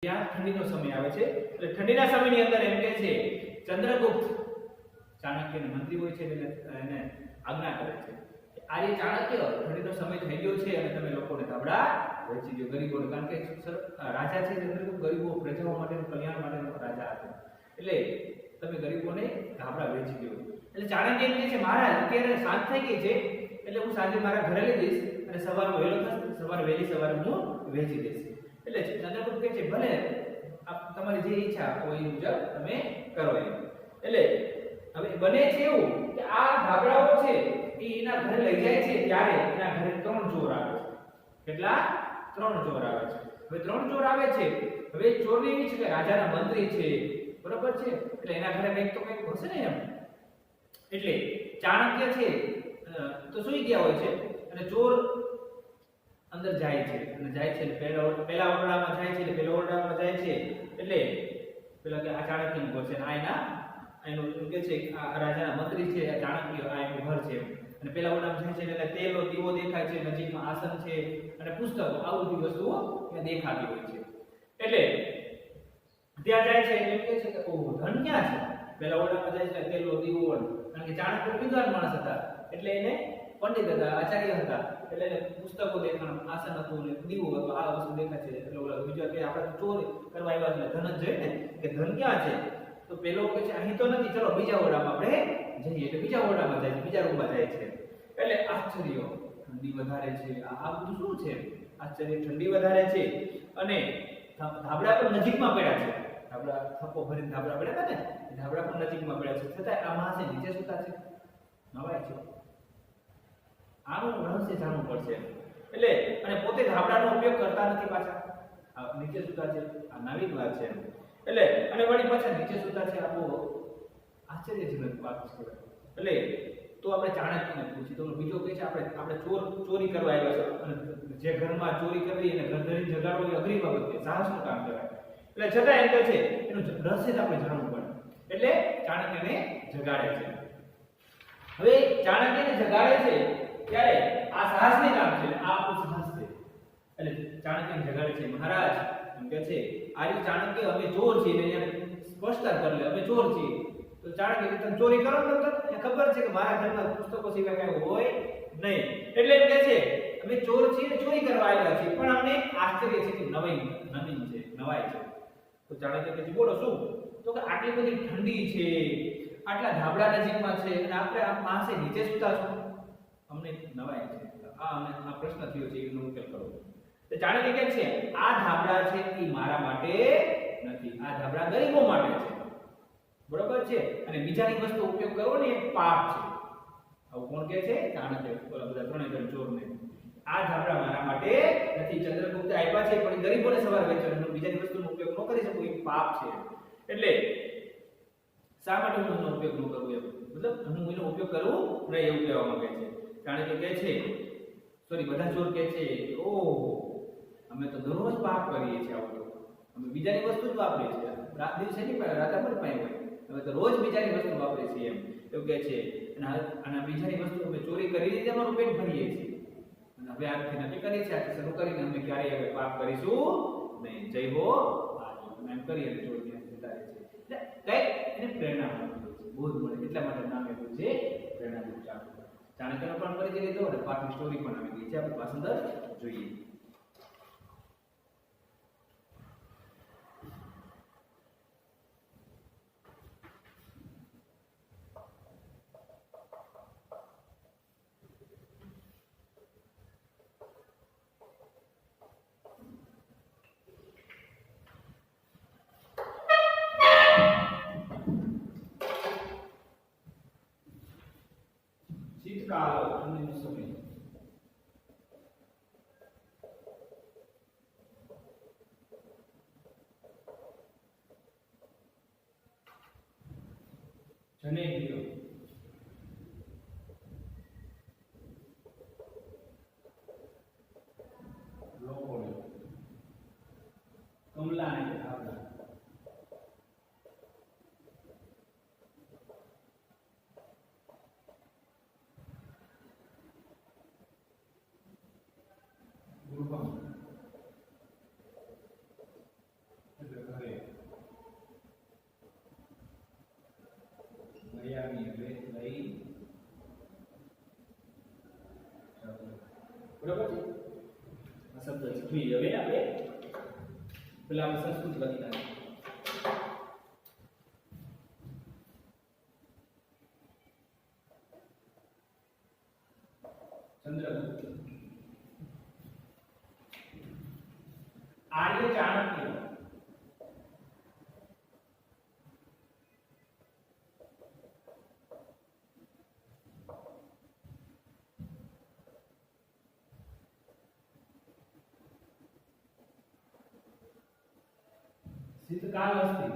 ત્યાં ઠંડીનો સમય આવે છે એટલે ઠંડીના સમયની અંદર એમ કહે છે ચંદ્રગુપ્ત ચાણક્યના મંત્રી હોય છે એને આજ્ઞા કરે છે આ જે ચાણક્ય ઠંડીનો સમય થઈ ગયો છે અને તમે લોકોને ધાબળા વેચી દો ગરીબોને, કારણ કે રાજા છે ચંદ્રગુપ્ત ગરીબો પ્રજાઓ માટેનું કલ્યાણ માટેનો રાજા હતો એટલે તમે ગરીબોને ધાબળા વેચી દો. એટલે ચાણક્ય એમ કહે છે મહારાજ અત્યારે સાંજ થઈ ગઈ છે એટલે હું સાંજે મારા ઘરે લઈ જઈશ અને સવારે વહેલો થશે વહેલી સવારે હું વેચી દઈશ. એટલે ચંદ્રગુપ્ત કહે છે ભલે તમારી જે ઈચ્છા હોય એ મુજબ તમે કરો એમ. એટલે હવે બને છે એવું કે આ ધાબળાઓ છે એ એના ઘરે લઈ જાય છે ત્યારે એના ઘરે 3 ચોર આવે છે. કેટલા? 3 ચોર આવે છે. હવે 3 ચોર આવે છે. હવે ચોરની એવી છે કે રાજાના મંત્રી છે, બરોબર છે, એટલે એના ઘરે કંઈક તો કંઈક હશે ને એમ. એટલે ચાણક્ય છે તો સુઈ ગયા હોય છે અને ચોર અંદર જાય છે અને જાય છે પેલા ઓરડામાં જાય છે એટલે પેલા ઓરડામાં જાય છે એટલે પેલા કે આ ચાણક્યનું ઘર છે અને એનું કે છે આ રાજાના મંત્રી છે આ ચાણક્ય આ એનું ઘર છે અને પેલા ઓરડામાં જાય છે એટલે તેલનો દીવો દેખાય છે, નજીકમાં આસન છે અને પુસ્તકો આવું બધી વસ્તુઓ ત્યાં દેખાતી હોય છે. એટલે ત્યાં જાય છે એટલે કહે છે કે ઓહ ધન ક્યાં છે? પેલા ઓરડામાં જાય છે તેલનો દીવો, કારણ કે ચાણક્ય વિદ્વાન માણસ હતા એટલે એને પંડિત હતા, આચાર્ય હતા એટલે એને પુસ્તકો દેખાણ, આસન હતું ને દીવો હતો, આ વસ્તુ દેખાય છે. એટલે ઓલા બીજા કે આપણે ચોર કરવા આવ્યા છે ધન જ જોઈએ ને કે ધન ક્યાં છે? તો પેલો કહે છે અહીં તો નથી, ચલો બીજા ઓરડામાં આપણે જઈએ. એટલે બીજા ઓરડામાં જાય છે, બીજા રૂમમાં જાય છે. એટલે આશ્ચર્ય, ઠંડી વધારે છે, આ બધું શું છે? આશ્ચર્ય, ઠંડી વધારે છે અને ધાબળા પણ નજીકમાં પડ્યા છે. ધાબળા થપ્પો ભરીને ધાબળા પડ્યા હતા ને, ધાબળા પણ નજીકમાં પડ્યા છે, છતાં આ માણસે નીચે સૂતા છે, નવાય છે. આનું રહસ્ય જાણવું પડશે. એટલે અને પોતે ધાબળાનો ઉપયોગ કરતા નથી પાછા, નીચે સૂતા છે, આ નવી વાત છે. એટલે અને વળી પાછા નીચે સૂતા છે, આ બહુ આશ્ચર્યજનક વાત છે. એટલે તો આપણે ચાણક્યને પૂછી તો બીજો કહે છે આપણે ચોરી કરવા આવ્યા છે અને જે ઘરમાં ચોરી કરવી અને ઘર ધરી જગાડવો એ અઘરી બાબત છે, સાહસનું કામ કહેવાય. એટલે છતાં એમ કહે છે એનું રહસ્ય આપણે જાણવું પડે. એટલે ચાણક્યને જગાડે છે. હવે ચાણક્યને જગાડે છે ત્યારે આ સાહસની કામ છે, આ આપણું સાહસ છે. એટલે ચાણક્યને જગાડે છે મહારાજ એમ કહે છે આર્ય ચાણક્ય અમે ચોર છીએ ને સ્પષ્ટતા કરી લે અમે ચોર છીએ. તો ચાણક્ય તમે ચોરી કરો ને એને ખબર છે કે મારા ઘરમાં પુસ્તકો સિવાય કઈ હોય નહીં. એટલે એમ કહે છે અમે ચોર છીએ, ચોરી કરવા આવ્યા છીએ, પણ અમને આશ્ચર્ય છે કે નવીન છે, નવાઈ છે. તો ચાણક્ય કહે છે બોલો શું? તો કે આટલી બધી ઠંડી છે, આટલા ધાબળા નજીકમાં છે અને આપણે આ પાસે નીચે સૂતા છો, અમને નવાઈ છે. આ પ્રશ્ન થયો છે એનો ઉકેલ કરો. તો ચાણક્ય કહે છે આ ધાબળા છે એ મારા માટે નથી, આ ધાબળા ગરીબો માટે છે, બરોબર છે, અને બીજાની વસ્તુ ઉપયોગ કરવો ને એ પાપ છે. આવું કોણ કહે છે? ચાણક્ય. બધા ત્રણે ચોરને આ ધાબળા મારા માટે નથી, ચંદ્રગુપ્તે આપ્યા છે પણ ગરીબોને સવારે વેચવાનો, બીજાની વસ્તુનો ઉપયોગ ન કરી શકું એ પાપ છે. એટલે શા માટે હું એનો ઉપયોગ ન કરું એમ, મતલબ હું એનો ઉપયોગ કરું નહીં એવું કહેવા માંગે છે. ચાણક્ય કહે છે બધા ચોર કહે છે ઓહો અમે તો દરરોજ પાપ કરીએ છીએ, આવું અમે બીજાની વસ્તુ જ વાપરીએ છીએ, રાત દિવસે નહીં પણ રાતે પણ પાઈ હોય, અમે તો રોજ બીજાની વસ્તુ વાપરીએ છીએ એમ એવું કહે છે. અને બીજાની વસ્તુ અમે ચોરી કરી રીતે અમારું પેટ ભરીએ છીએ અને હવે આજથી નક્કી કરીએ છીએ આજથી શરૂ કરીને અમે ક્યારેય હવે પાપ કરીશું નહીં. જય હો એમ કરી અને ચોર ત્યાં જતા રહે છે. એટલે કઈક એને પ્રેરણા મળતી હોય છે, બોધ મળે, એટલા માટે નામ આપ્યું છે પ્રેરણારૂપ ચાણક્ય. ચાણક્યનો પણ પરિચય લીધો અને પાઠની સ્ટોરી પણ આવી ગઈ છે, આપણે પાસંદર જોઈએ. શીતકાળ ઠંડીનો સમય. જનેભ્ય લોકોને કમલાને ધાબળા ગૃહમ આની એટલે લઈ જવું. બરાબર છે? આ શબ્દ છે. જોઈએ હવે આપણે પેલા આપણે સંસ્કૃત લખી નાખીએ. ચંદ્રગુપ્ત આર્ય ચાણક્ય શીતકાલહસ્તી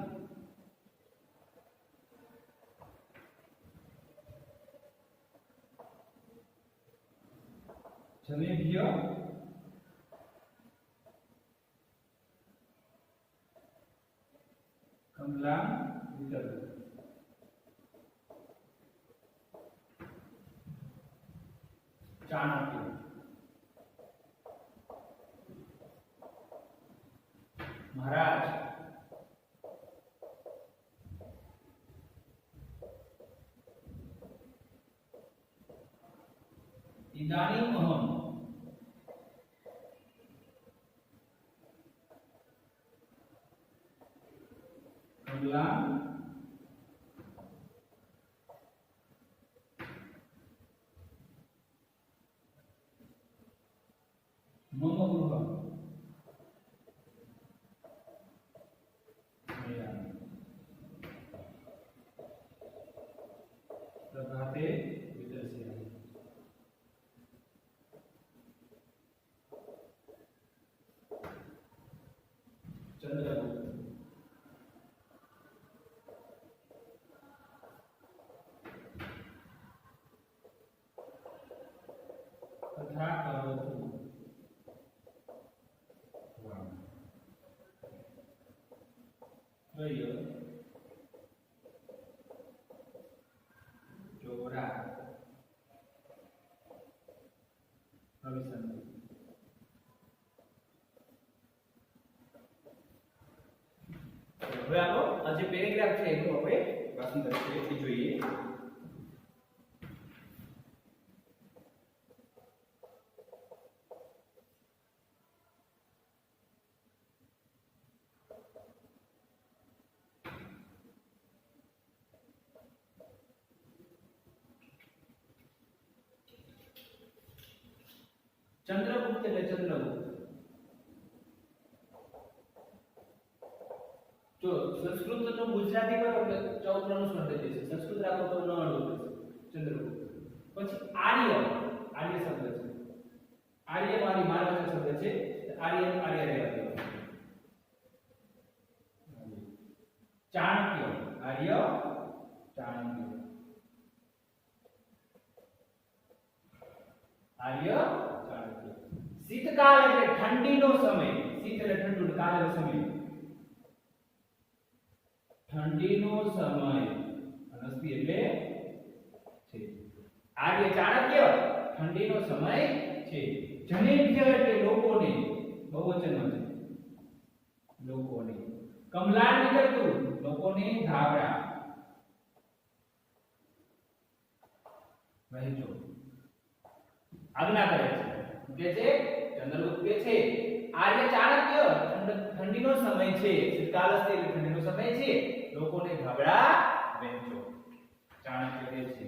જનેભ્ય કમલા વિતર્ક ચાણક્ય મહારાજ इदानीम अहम कमला मम गृह प्रभाते विदर्शयामि. चंद्रगुप्त तथा करोतु त्रय चोरा प्रविशन्ति. હવે આપણો આ જે પેરેગ્રાફ છે એનું આપણે વાંચન કરીએ જોઈએ. ચંદ્રગુપ્ત એટલે ચંદ્રગુપ્ત. જો સંસ્કૃત નો ગુજરાતી કરો એટલે ચૌત્રનું સ્વર થઈ જશે. સંસ્કૃત રાખો તો ન અડવું થશે. ચંદ્રગુપ્ત. પછી આર્ય આર્ય શબ્દ છે. આર્ય મારી માનવચક શબ્દ છે. આર્ય આર્ય રહેવા દેવા. ચાણક્ય આર્ય ચાણક્ય આર્ય ચાણક્ય. શીતકાળ એટલે ઠંડીનો સમય. શીત એટલે ઠંડુ, કાળ એટલે સમય. ઠંડીનો સમય અનસ્તિ એટલે છે. આર્ય ચાણક્ય ઠંડીનો સમય છે. જનેભ્ય એટલે લોકોને, બહુવચનમાં છે. લોકોને. કમલાન વિતરતુ લોકોને ધાવડા વહેંચો. આજ્ઞા કરે છે. કે છે ચંદ્રગુપ્ત કે છે આર્ય ચાણક્ય ઠંડીનો સમય છે. શીતકાલસ્થી એટલે ઠંડીનો સમય છે. લોકોને ધાબળા વહેંચો. ચાણક્ય કહે છે.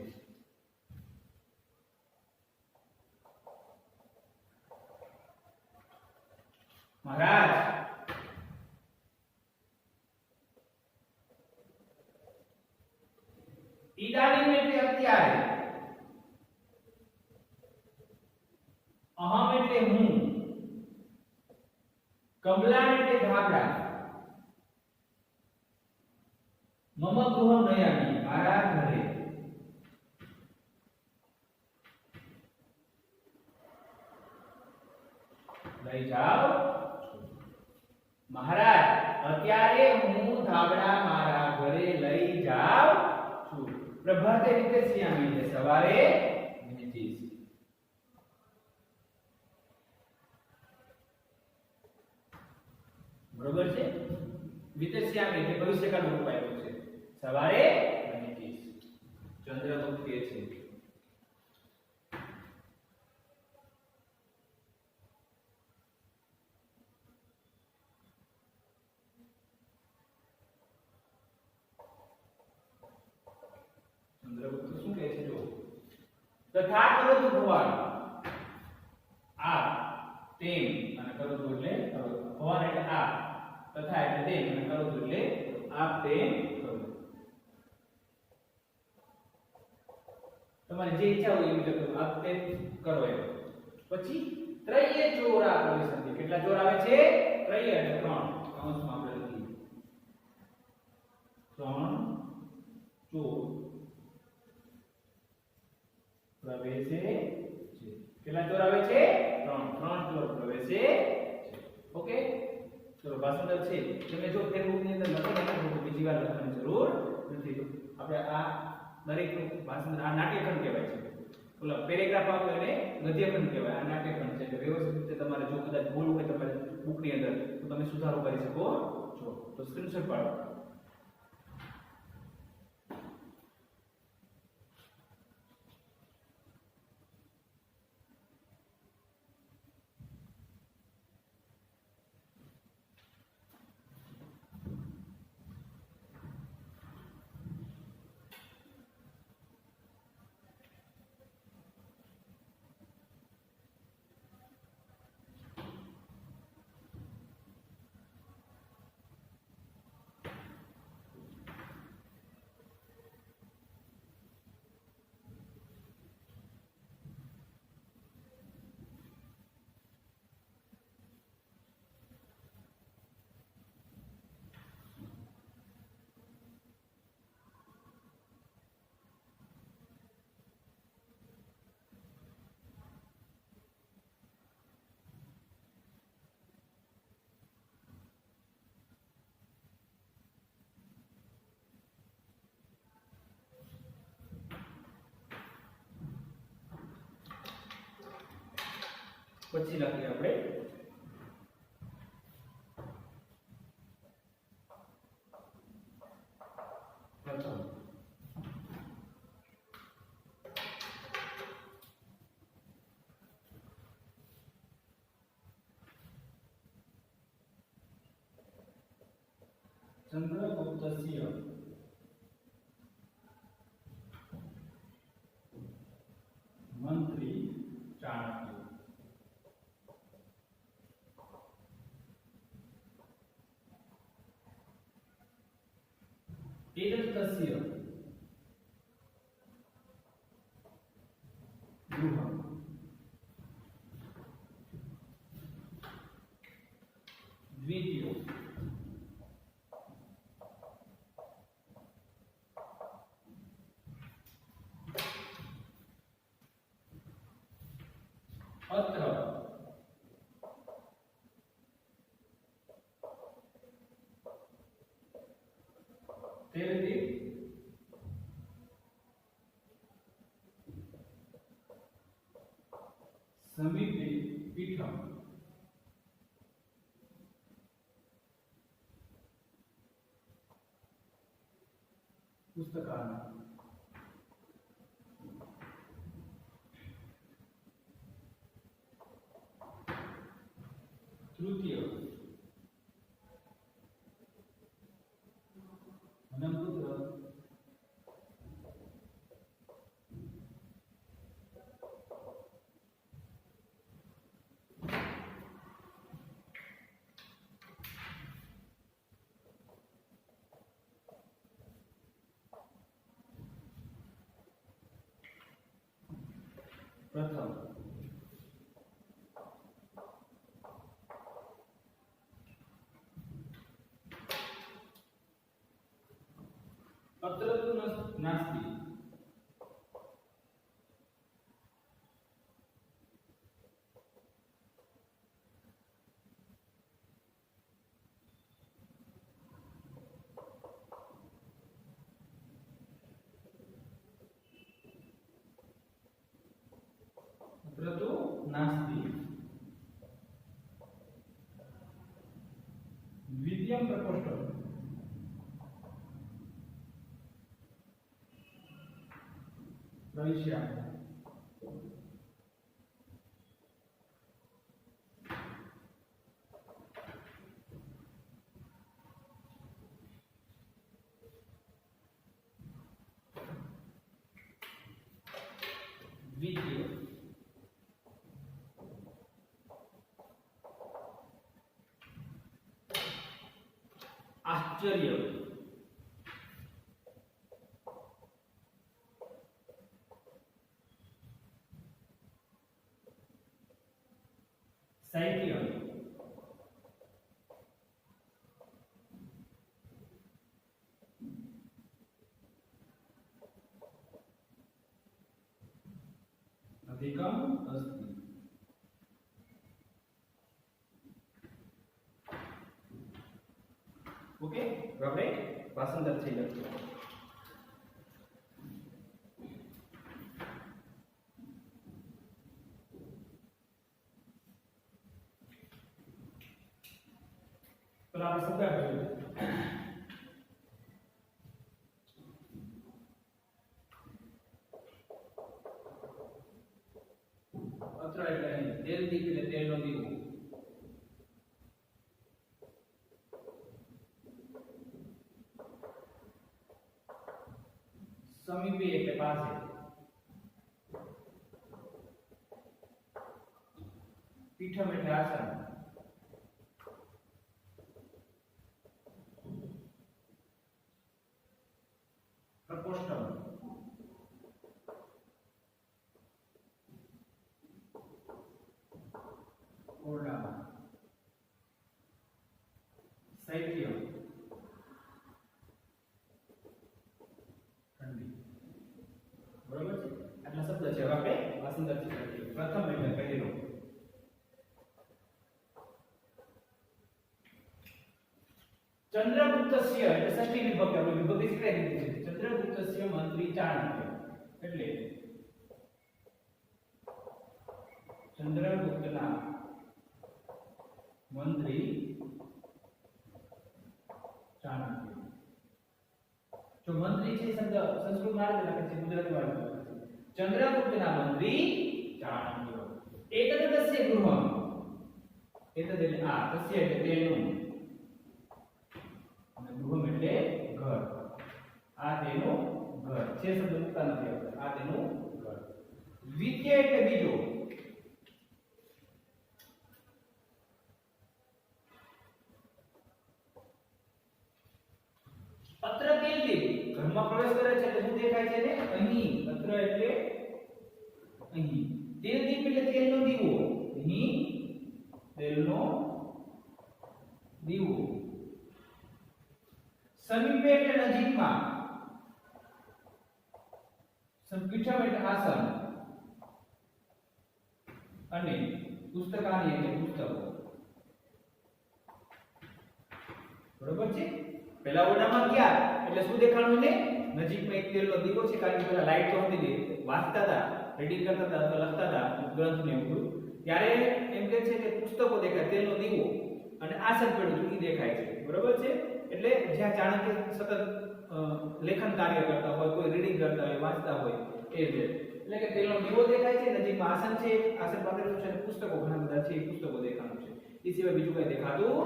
મહારાજ ઇદાનીમ એટલે અત્યારે, અહમ એટલે હું, કમલા એટલે ધાબળા, મમ ગૃહ નયામી મારા ઘરે. લઈ જાઓ. મહારાજ અત્યારે હું ધાબળા મારા ઘરે લઈ જાઉં છું. પ્રભાતે વિતરસ્યામિ એટલે સવારે વહેંચીશ. બરોબર છે? વિતરસ્યામિ એટલે ભવિષ્યકાળ રૂપ આપ્યું છે. સવારે વહેંચીશ. ચંદ્રગુપ્ત કે છે ચંદ્રગુપ્ત શું કહે છે જો તથા કરોતુ ભવાન આ તેમ અને કરોતુ એટલે ભવાન એટલે આ તથા એટલે તેમ અને કરોતુ એટલે આ તેમ કરો તમારે જે ઈચ્છા હોય એ મુજબ આ તેમ કરો એમ પછી ત્રયે ચોરા પ્રવેશંતિ કેટલા ચોર આવે છે ત્રયે એટલે 3 કૌંસમાં આપણે લખીએ 3 ચોર પ્રવેશે છે કેટલા ચોર આવે છે 3 ચોર પ્રવેશે છે ઓકે ચલો ભાષાંતર છે તમે જો ફેરબુક ની અંદર લખો ને તો બીજી વાર લખવાની જરૂર નથી આપણે આ દરેક નું ભાષાંતર આ નાટ્યખંડ કહેવાય છે ઓલા પેરેગ્રાફ આપો એને ગદ્યખંડ કહેવાય આ નાટ્યખંડ છે કે વ્યવસ્થિત રીતે તમારે જો કદાચ ભૂલ હોય તમારે બુક ની અંદર તો તમે સુધારો કરી શકો છો તો સ્ક્રીનશોટ પાડો પછી લખીએ આપણે પ્રથમ ચંદ્રગુપ્તસ્ય મંત્રી ચાણક્ય एतस्य गृहं द्वितीयो अत्र तेरते समीपे पीठम पुस्तकालय तृतीय अनंपुत्र प्रथम अत्र तु नास्ति अत्र तु नास्ति द्वितीयं प्रकोष्ठम् પ્રવિશ્યા દ્વિતીય આશ્ચર્ય સાહિત્ય અધિકમ અસ્તિ ઓકે આપણે ભાષાંતર થઈ લખીએ તો આપણે શબ્દ જોઈએ અત્ર એટલે તેલ દીપ એટલે તેલનો દીવો સમીપે એટલે પાસે પીઠમ એટલે આસન પ્રકોષ્ઠમ ઓરડામાં સાહિત્ય ઠંડી બરોબર છે આટલા શબ્દ છે હવે આપણે ભાષાંતર કરીએ પ્રથમ એટલે પહેલો ચંદ્રગુપ્તસ્ય એટલે ષષ્ઠી વિભક્તિ આપણે વિભક્તિ શીખવાડી દીધી છે ચંદ્રગુપ્તસ્ય મંત્રી ચાણક્ય એટલે ચંદ્રગુપ્તના મંત્રી ચાણક્ય જો મંત્રી છે શબ્દ સંસ્કૃત માં લખે છે ગુજરાતી માં લખે છે ચંદ્રગુપ્તના મંત્રી ચાણક્ય એતદસ્ય ગૃહમ એતદ એટલે આ તસ્ય એટલે તેનું અને ગૃહમ એટલે ઘર આ તેનું ઘર છે શબ્દ મુકતા નથી આપણે આ તેનું ઘર દ્વિતીય એટલે બીજો પત્ર કેલી ઘરમાં પ્રવેશ કરે છે એટલે શું દેખાય છે ને અહીં પત્ર એટલે અહીં તેલ દીપ એટલે તેલનો દીવો અહીં તેલનો દીવો સમીપે એટલે નજીકમાં સંપીઠમ એટલે આસન અને પુસ્તકાલય એટલે પુસ્તકો બરોબર છે પહેલા ઓરડામાં ગયા એટલે શું દેખાણું ને નજીકમાં એક તેલનો દીવો છે કારણ કે પેલા લાઈટ તો હતી વાંચતા હતા રીડિંગ કરતા હતા અથવા લખતા હતા ગ્રંથ ને એવું ત્યારે એમ કહે છે કે પુસ્તકો દેખાય તેલનો દીવો અને આસન પડ્યું જુદી દેખાય છે બરોબર છે એટલે જ્યાં ચાણક્ય સતત લેખન કાર્ય કરતા હોય કોઈ રીડિંગ કરતા હોય વાંચતા હોય એ રીતે એટલે કે તેલનો દીવો દેખાય છે નજીકમાં આસન છે આસન પાથરેલું છે અને પુસ્તકો ઘણા બધા છે એ પુસ્તકો દેખાણું છે એ સિવાય બીજું કઈ દેખાતું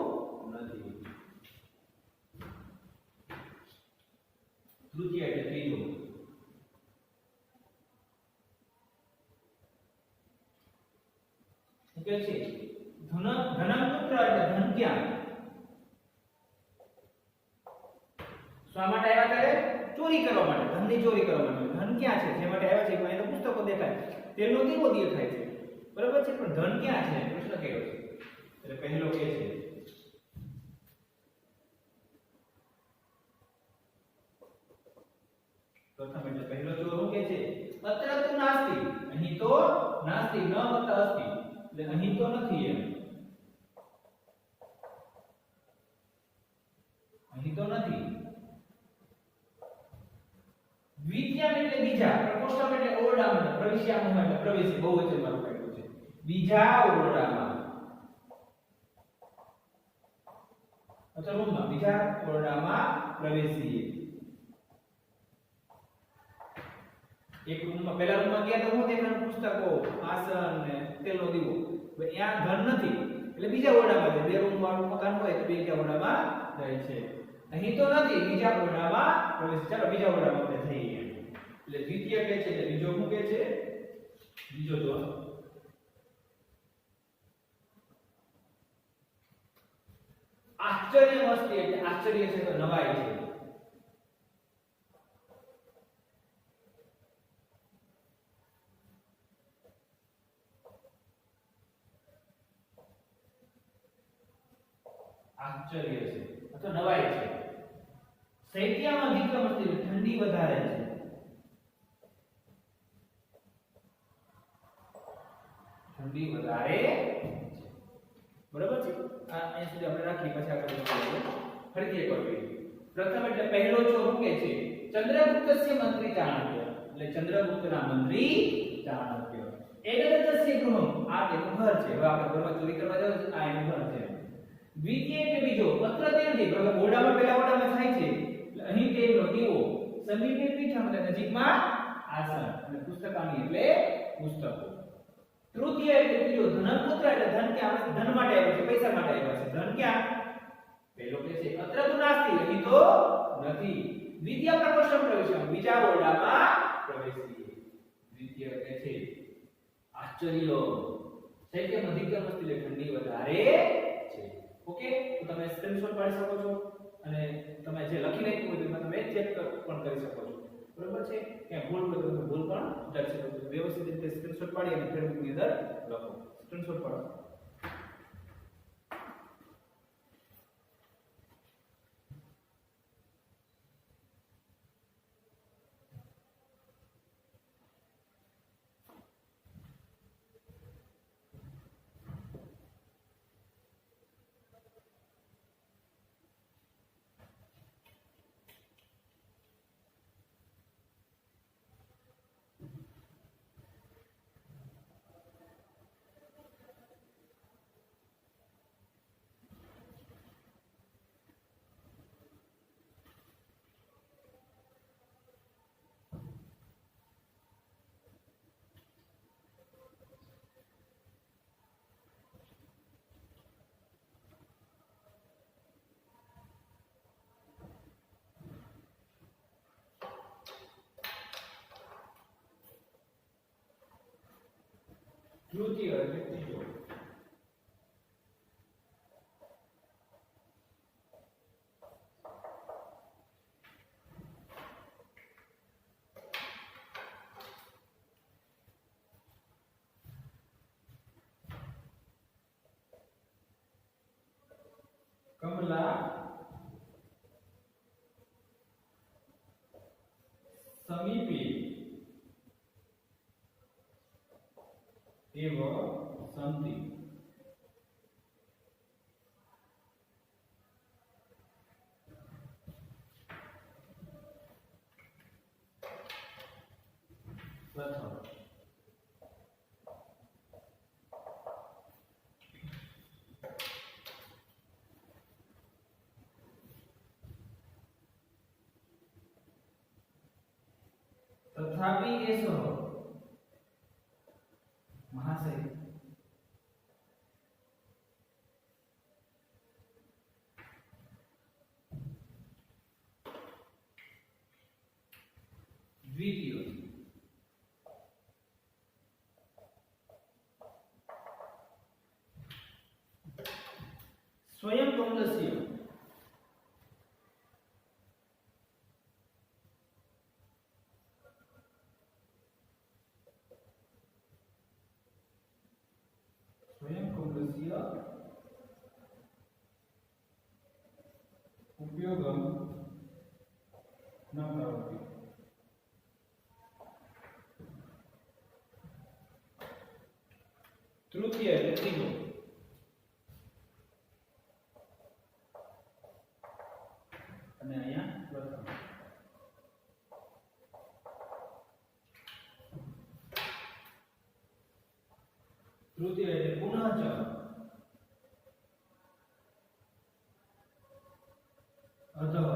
નથી તૃતીય એટલે ત્રીજો કે છે ધનપુત્ર એટલે ધન ક્યાં શા માટે આવ્યા ત્યારે ચોરી કરવા માટે ધનની ચોરી કરવા માટે ધન ક્યાં છે જે માટે આવ્યા છે એમાં તો પુસ્તકો દેખાય તેલનો દીવો દેખાય છે બરાબર છે પણ ધન ક્યાં છે પ્રશ્ન કયો છે એટલે પહેલો કે છે પ્રથમ એટલે પહેલો ચોર શું કે છે અત્ર તો નાસ્તિ અહીં તો નાસ્તિ ન વત્તા અસ્તિ એટલે અહીં તો નથી એમ અહીં તો નથી દ્વિતીય એટલે બીજા પ્રકોષ્ઠમ એટલે ઓરડામાં પ્રવેશ્યામાં એટલે પ્રવેશી બહુવચનમાં લખાયેલું છે બીજા ઓરડામાં અથવા રૂમમાં બીજા ઓરડામાં પ્રવેશીએ એક રૂમમાં પહેલા રૂમમાં ગયા તો હું દેખાનું પુસ્તકો આસન ને તેલનો દીવો. હવે ત્યાં ઘર નથી એટલે બીજા ઓરડામાં જાય. બે રૂમ વાળું મકાન હોય તો બીજા ઓરડામાં જાય છે. અહીં તો નથી બીજા ઓરડામાં પ્રવેશ. ચાલો બીજા ઓરડામાં આપણે જઈએ. એટલે દ્વિતીય કે છે એટલે બીજો શું કે છે? બીજો જો આશ્ચર્ય મસ્તી એટલે આશ્ચર્ય છે તો નવાઈ છે. આશ્ચર્ય છે અથવા નવાઈ છે. શૈત્યમાં અધિક મસ્તી ઠંડી વધારે છે. ઠંડી વધારે છે. બરાબર છે. આ અહીં સુધી આપણે રાખી પછી આગળ વધીએ. ફરીથી એકવાર જોઈએ. પ્રથમ એટલે પહેલો છો શું કે છે? ચંદ્રગુપ્તસ્ય મંત્રી ચાણક્ય. એટલે ચંદ્રગુપ્તના મંત્રી ચાણક્ય. એકદતસ્ય ગૃહમ. આ તેનું ઘર છે. હવે આપણે ઘરમાં ચોરી કરવા જાવ આ એનું ઘર છે. દ્વિતીય એટલે બીજો પત્ર તે નથી. હવે ઓરડામાં પહેલા ઓરડામાં થાય છે. એટલે અહીં તેનો દીવો. સમીપે પીઠમ એટલે નજીકમાં આસન. અને પુસ્તકાની એટલે પુસ્તકો. તૃતીય એટલે ત્રીજો ધનપુત્ર એટલે ધન કે આપણે ધન માટે આવ્યો છે, પૈસા માટે આવ્યા છે. ધન ક્યાં? પેલો કે છે અત્ર તો નાસ્તિ અહીં તો નથી. દ્વિતીય પ્રકોષ્ઠ પ્રવેશમ બીજા ઓરડામાં પ્રવેશીએ. દ્વિતીય કે છે આશ્ચર્ય. શૈત્ય અધિકતમ મસ્તી એટલે ઠંડી વધારે છે. ઓકે તો તમે સ્ક્રીનશોટ પાડી શકો છો અને તમે જે લખી નાખ્યું હોય તેમાં તમે ચેક પણ કરી શકો છો. બરોબર છે? કે ભૂલ હોય તો ભૂલ પણ ઉતારી શકો છો. વ્યવસ્થિત રીતે સ્ક્રીનશોટ પાડી અને ફેરબુક ની અંદર લખો. સ્ક્રીનશોટ પાડો. તૃતીય એટલે ત્રીજો. કમલા સમીપે एव सन्ति. प्रथम तथापि एषः महाशय द्वितीय स्वयं कमलस्य उपयोगं न करोति. तृतीय એટલે ત્રીજો. અને અહીંયા પ્રથમ. તૃતીય એટલે પુનઃ अतः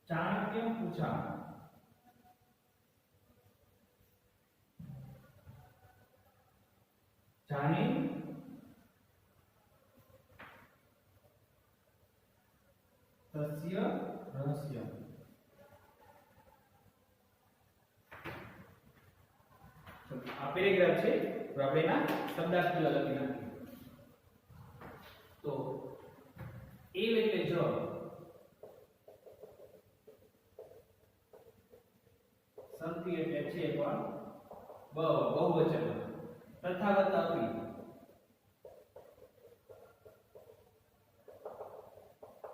चाणक्य पूछा जानी तस्य रहस्य। आ पेरेग्राफ છે તો આપણે એના શબ્દાર્થ પેલા લખી નાખીએ। તો એ એટલે જો સંતિ એટલે છે પણ બહુવચન તથાગત અપી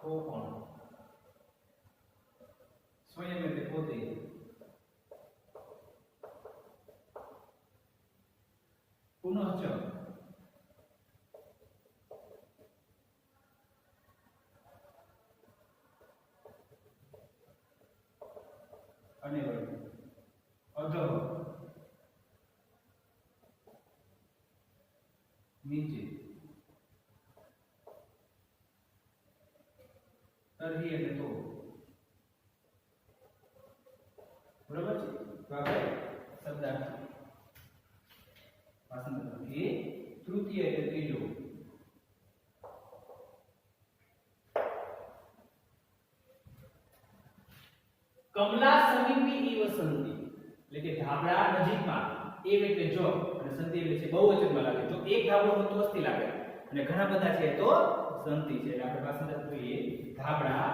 તો પણ સ્વયં એટલે પોતે પુનઃ અને અધ નીચે તરહી એટલે તો બરાબર છે। તો આપણે શબ્દાર્થ પાસંદ કરીએ। તૃતીય એટલે ત્રીજો કમલા સમીપી ઈ વસંતી એટલે કે ધાબળા નજીકમાં એવ એટલે જો અને સંતિ એટલે છે બહુવચનમાં લાગે જો એક ધાબળો હોય તો અસ્તિ લાગે અને ઘણા બધા છે તો સંતિ છે એટલે આપણે પાસંદ કરીએ ધાબળા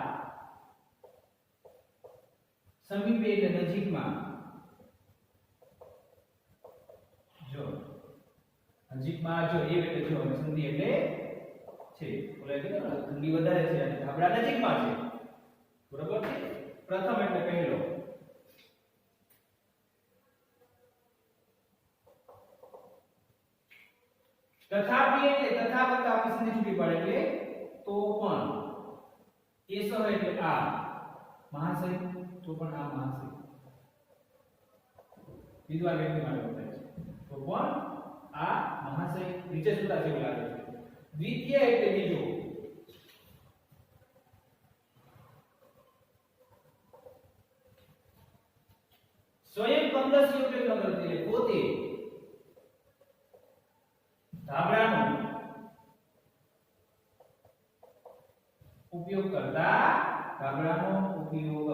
સમીપે એટલે નજીકમાં જો નજીકમાં જો એવ એટલે જો અને સંતિ એટલે છે બોલાય કે ઠંડી વધારે છે અને ધાબળા નજીકમાં છે બરાબર છે। પ્રથમ એટલે પહેલો તથાપિ એટલે તથા કરતા આપી સંધિ છૂટી પડે એટલે તો પણ એસહ એટલે આ મહાશય તો પણ આ મહાશય વિદ્વાન વ્યક્તિ માટે વપરાય છે તો પણ આ મહાશય નીચે સુતા જેવું લાગે છે। દ્વિતીય એટલે બીજો स्वयं कमलस्य उपयोग न करते એટલે પોતે ધાબળાનો ઉપયોગ કરતા ધાબળાનો ઉપયોગ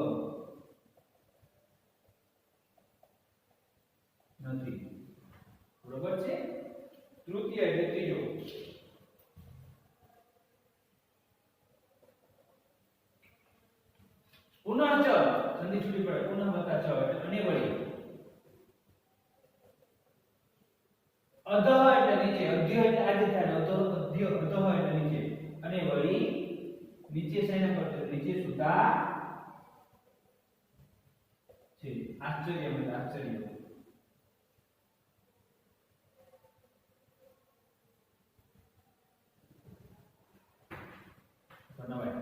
નથી બરોબર છે। તૃતીય એટલે ત્રીજો પુનઃ ચ સંધિ છૂટી પડે પુનઃ વત્તા ચ એટલે અને વળી અધઃ એટલે નીચે અધ્ય એટલે આજે થાય અધઃ અધ્ય અધઃ એટલે નીચે અને વળી નીચે શેના પર નીચે સુતા છે આશ્ચર્ય એટલે આશ્ચર્ય ધન્યવાદ।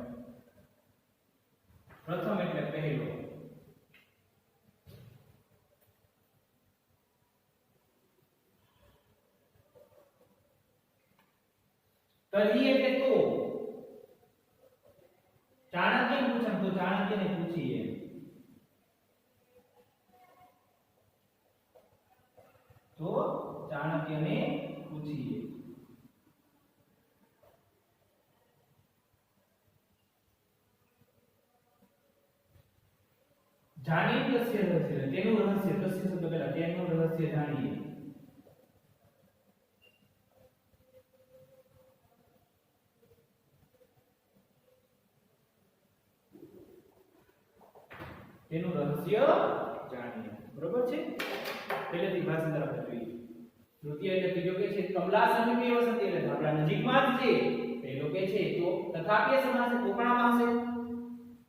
પ્રથમ એટલે પહેલો તરી એટલે તો ચાણક્ય પૂછન તો ચાણક્યને પૂછીએ તો ચાણક્યને પૂછીએ। જાણીએ તસ્ય રહસ્ય તેનું રહસ્ય તસ્ય શબ્દ પહેલા તેનું રહસ્ય જાણીએ તેનું રહસ્ય જાણીએ બરોબર છે। પહેલેથી ભાષાંતર આપણે જોઈએ। તૃતીય એટલે ત્રીજો કે છે કમલા સમીપે વસંતી એટલે આપણા નજીકમાં જ છે પહેલો કે છે તો તથાપિય સમાસ છે કોકણામાં છે।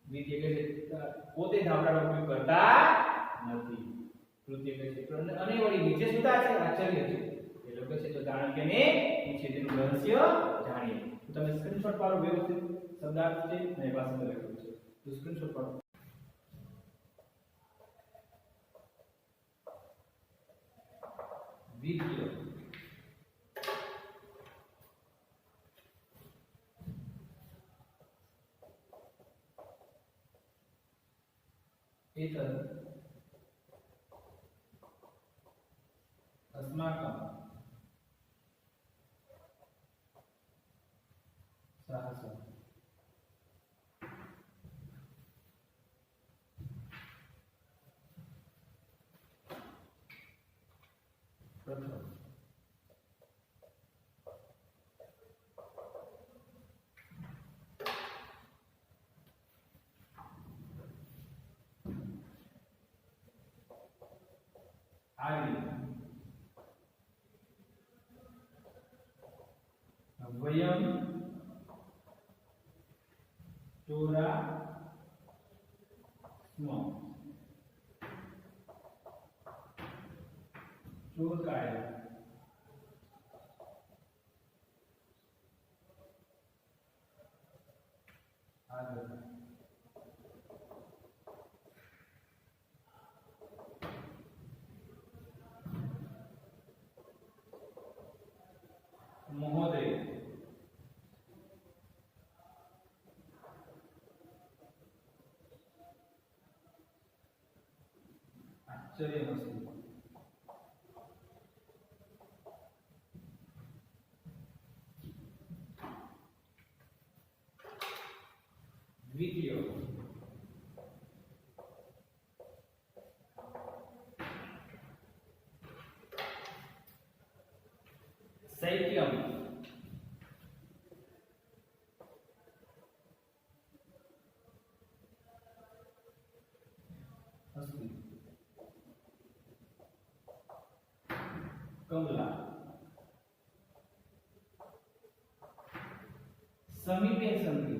દ્વિતીય કે છે પોતે ધાબળાનો ઉપયોગ કરતા નથી। તૃતીય કે છે અને વળી નીચે સુતા છે આશ્ચર્ય છે એ લોકો છે તો ચાણક્યને પૂછે તેનું રહસ્ય જાણીએ। તો તમે સ્ક્રીનશોટ પાડો વ્યવસ્થિત શબ્દાર્થ છે અને ભાષાંતર લખ્યું છે તો સ્ક્રીનશોટ પાડો। દ્વિતીય अस्माकं साहसम् प्रथम आदि वयम चोरा स्म चोरकाय आदर महोदय आश्चर्यमस्ति द्वितीय शैत्यम अस्ति कमला समीपे सन्ति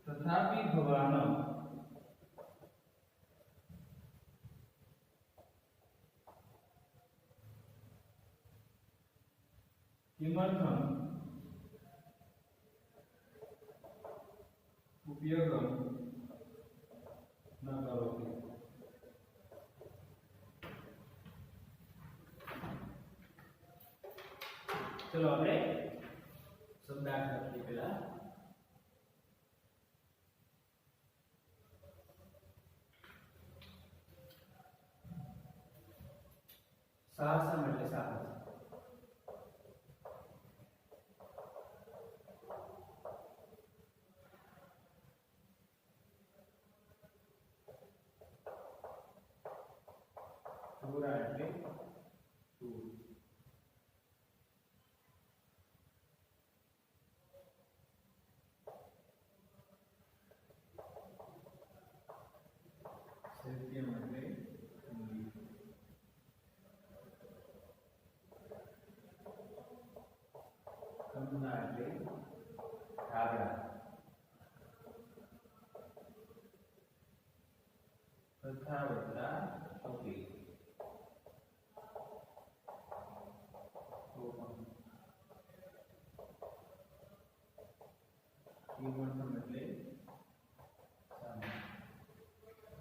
तथापि भवान् किमर्थम् उपयोगं न करोति चलो આપણે શબ્દાર્થ લખીએ પહેલા સાહસમ એટલે સાહસ चोरा એટલે ચોર સત્યમ એટલે હિન્દી કમલા એટલે ઢાબળા તથા બદલા ચોકી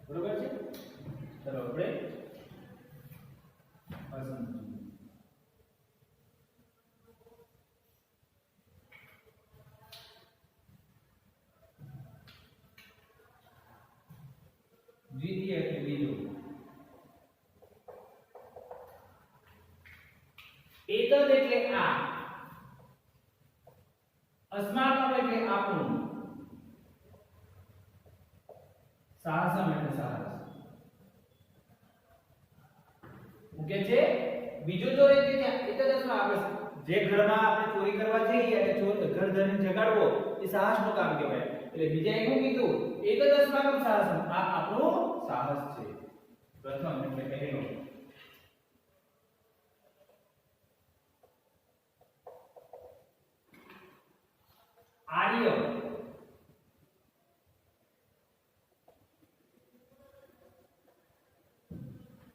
बरोबर છે ચલો આપણે પસંદ દ્વિતીય એટલે બીજું એતદ એટલે આ अस्माकं એટલે આપણું સાહસમ એટલે સાહસ હું કે છે બીજું તો એ કે દસમાં આપણે જે ઘરમાં આપણે ચોરી કરવા જઈએ અને ચોર ઘર ધરીને જગાડવો એ સાહસનું કામ કહેવાય એટલે બીજા એ શું કીધું એક દસમાકમ સાહસમ આ આપણું સાહસ છે પ્રથમ એટલે પહેલો आर्य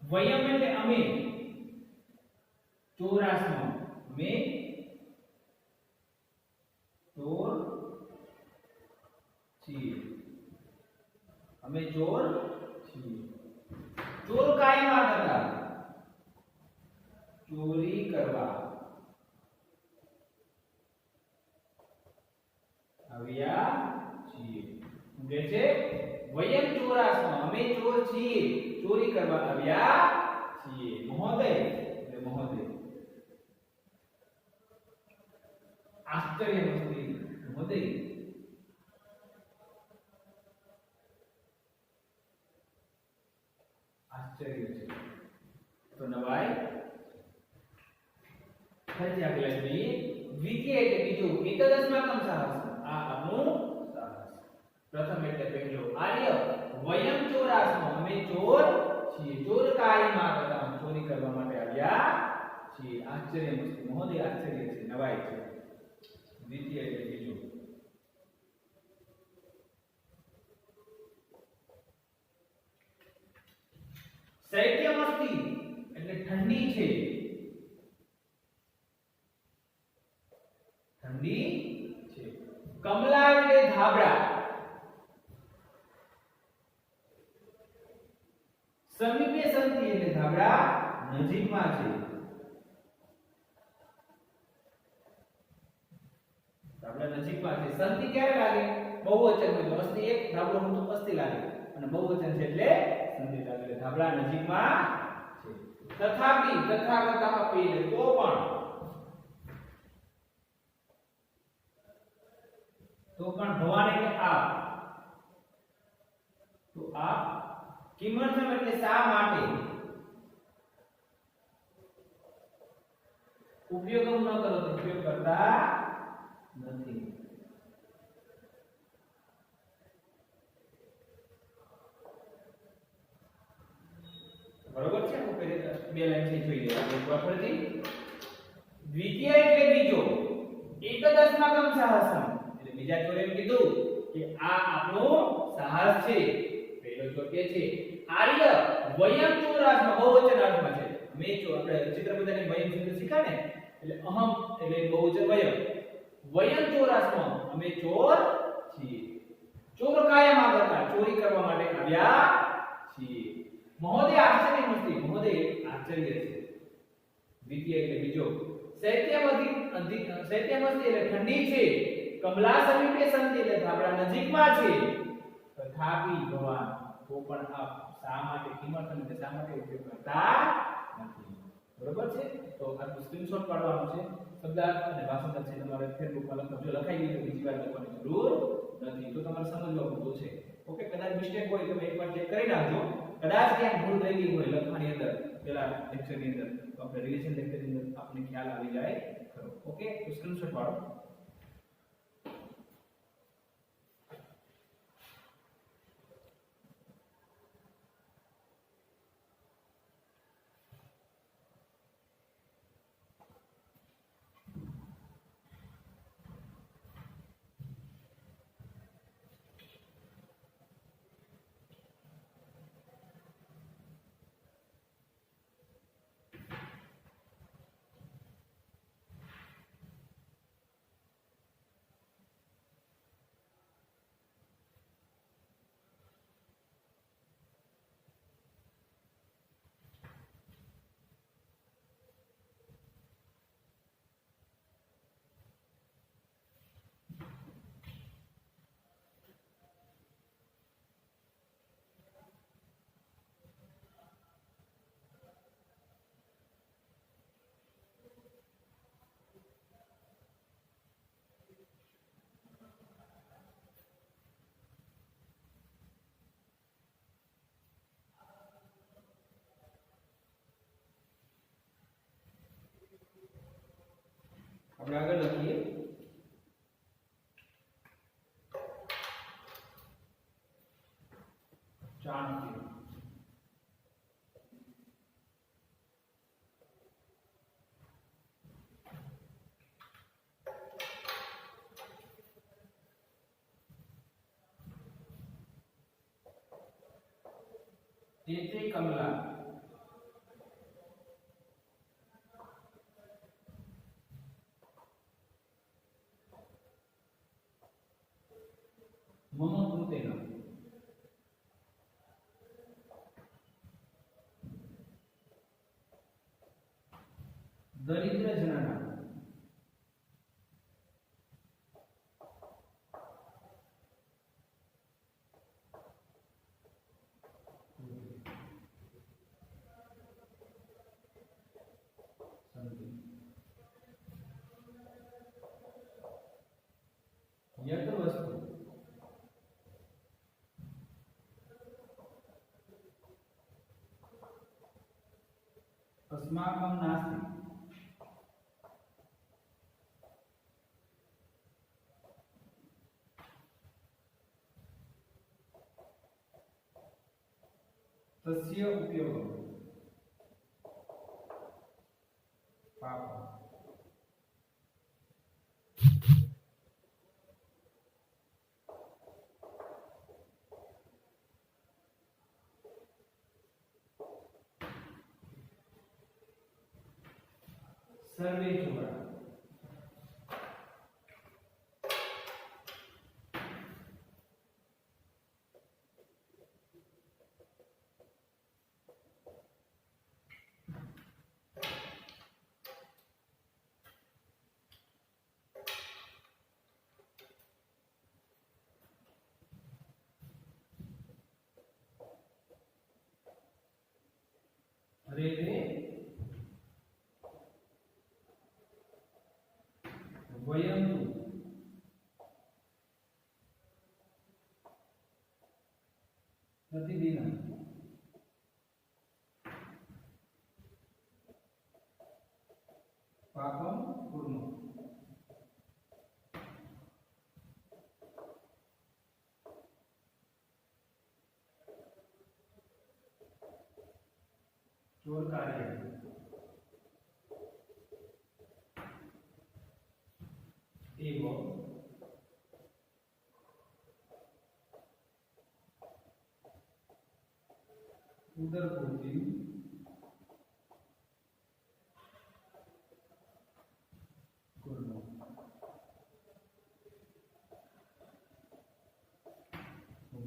वयम એટલે અમે ચોરાસમાં મે ચોર છીએ અમે ચોર છીએ ચોર કાયમાં હતા ચોરી કરવા આવ્યા છીએ. શું કહે છે? વયમ ચોરાસ્મ, અમે ચોર છીએ, ચોરી કરવા આવ્યા છીએ. મહોદય એટલે મહોદય. આશ્ચર્ય મસ્તી મહોદય. આશ્ચર્ય છે તો નવાય ફરીથી આગળ જોઈએ. દ્વિતીય એટલે બીજું. એકાદશમાકમ સાહસ, આ આપણું સાહસ. પ્રથમ એટલે પહેલો. આર્ય વયમ ચોરાસ્મ, અમે ચોર છીએ, ચોર કાયમાં કરતા, ચોરી કરવા માટે આવ્યા છીએ. આશ્ચર્ય મસ્તી મહોદય, આશ્ચર્ય છે, નવાય છે. દ્વિતીય એટલે બીજું. શૈત્યમસ્તી એટલે ઠંડી છે, ઠંડી છે. કમલા એટલે ધાબળા. સમીપે સંતિ એટલે ધાબળા નજીકમાં છે. ધાબળા નજીકમાં છે. સંતિ ક્યારે લાગે? બહુવચન હોય તો અસ્તિ એક, ધાબળો હોય તો અસ્તિ લાગે, અને બહુવચન છે એટલે સંતિ લાગે. ધાબળા નજીકમાં છે. તથાપિ, તથાગતાપી એટલે તો પણ, તો પણ ભવાન એટલે આપ, તો આપ. કિમર્થમ એટલે શા માટે. ઉપયોગમ ન કરો તો ઉપયોગ કરતા નથી. બરોબર છે? બે લાઈન થી જોઈ લે એકવાર ફરીથી. દ્વિતીય એટલે બીજો. એકાદશમાકમ સાહસમ એટલે બીજા ચોરે એમ કીધું કે આ આપણું સાહસ છે. પહેલો ચોર કે છે આર્ય વયમ ચોરાસ્મ, બહુવચન અર્થમાં છે. મે ચો આપણે ચિત્ર બધાને વયમ સૂત્ર શીખા ને, એટલે અહમ એટલે બહુવચન વયમ. વયમ ચોરાસ્મ, અમે ચોર છીએ, ચોર કાયમાં કરતા, ચોરી કરવા માટે આવ્યા છીએ. મહોદય આશ્ચર્ય મસ્તી, મહોદય આશ્ચર્ય છે. દ્વિતીય એટલે બીજો. શૈત્યમસ્તી એટલે ઠંડી છે. કમલા સમીપે સંતિ એટલે ધાબળા નજીકમાં છે. તથાપિ ભવાન, તો પણ આપ શા માટે, કિમર્થમ એટલે શા માટે ઉપયોગ કરતા નથી. બરોબર છે? તો આ સ્ક્રીનશોટ પાડવાનો છે. શબ્દાર્થ અને ભાષાંતર છે તમારે ફેસબુકમાં લખો. જો લખાઈ ગયું તો બીજી વાર લખવાની જરૂર નથી, તો તમારે સમજવા પૂરતું છે. ઓકે, કદાચ મિસ્ટેક હોય તમે એકવાર ચેક કરી નાખજો. કદાચ ક્યાંક ભૂલ થઈ ગઈ હોય લખવાની અંદર, પેલા લેક્ચરની અંદર, તો આપણે રિવિઝન લેક્ચરની અંદર આપણને ખ્યાલ આવી જાય ખરો. ઓકે, તો સ્ક્રીનશોટ પાડો. આપણે આગળ લખીએ. ચાણક્ય. તેથી કમલા. મમ કૃતેન. દરિદ્ર જનના यत्र वस्तु अस्माकं नास्ति तस्य उपयोगः पापः सर्वे चोरा रेवे वयं प्रतिदिनं पापं कुर्मः चोर कार्य एवं उदरपूर्ति कुर्मः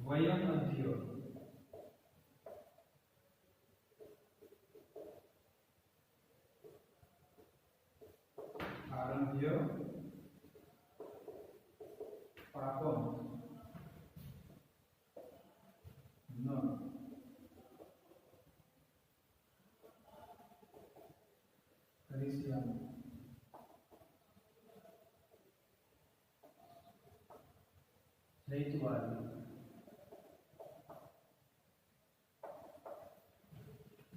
वयम् अद्य आरभ्य पापं न करिष्यामि हेतुवादी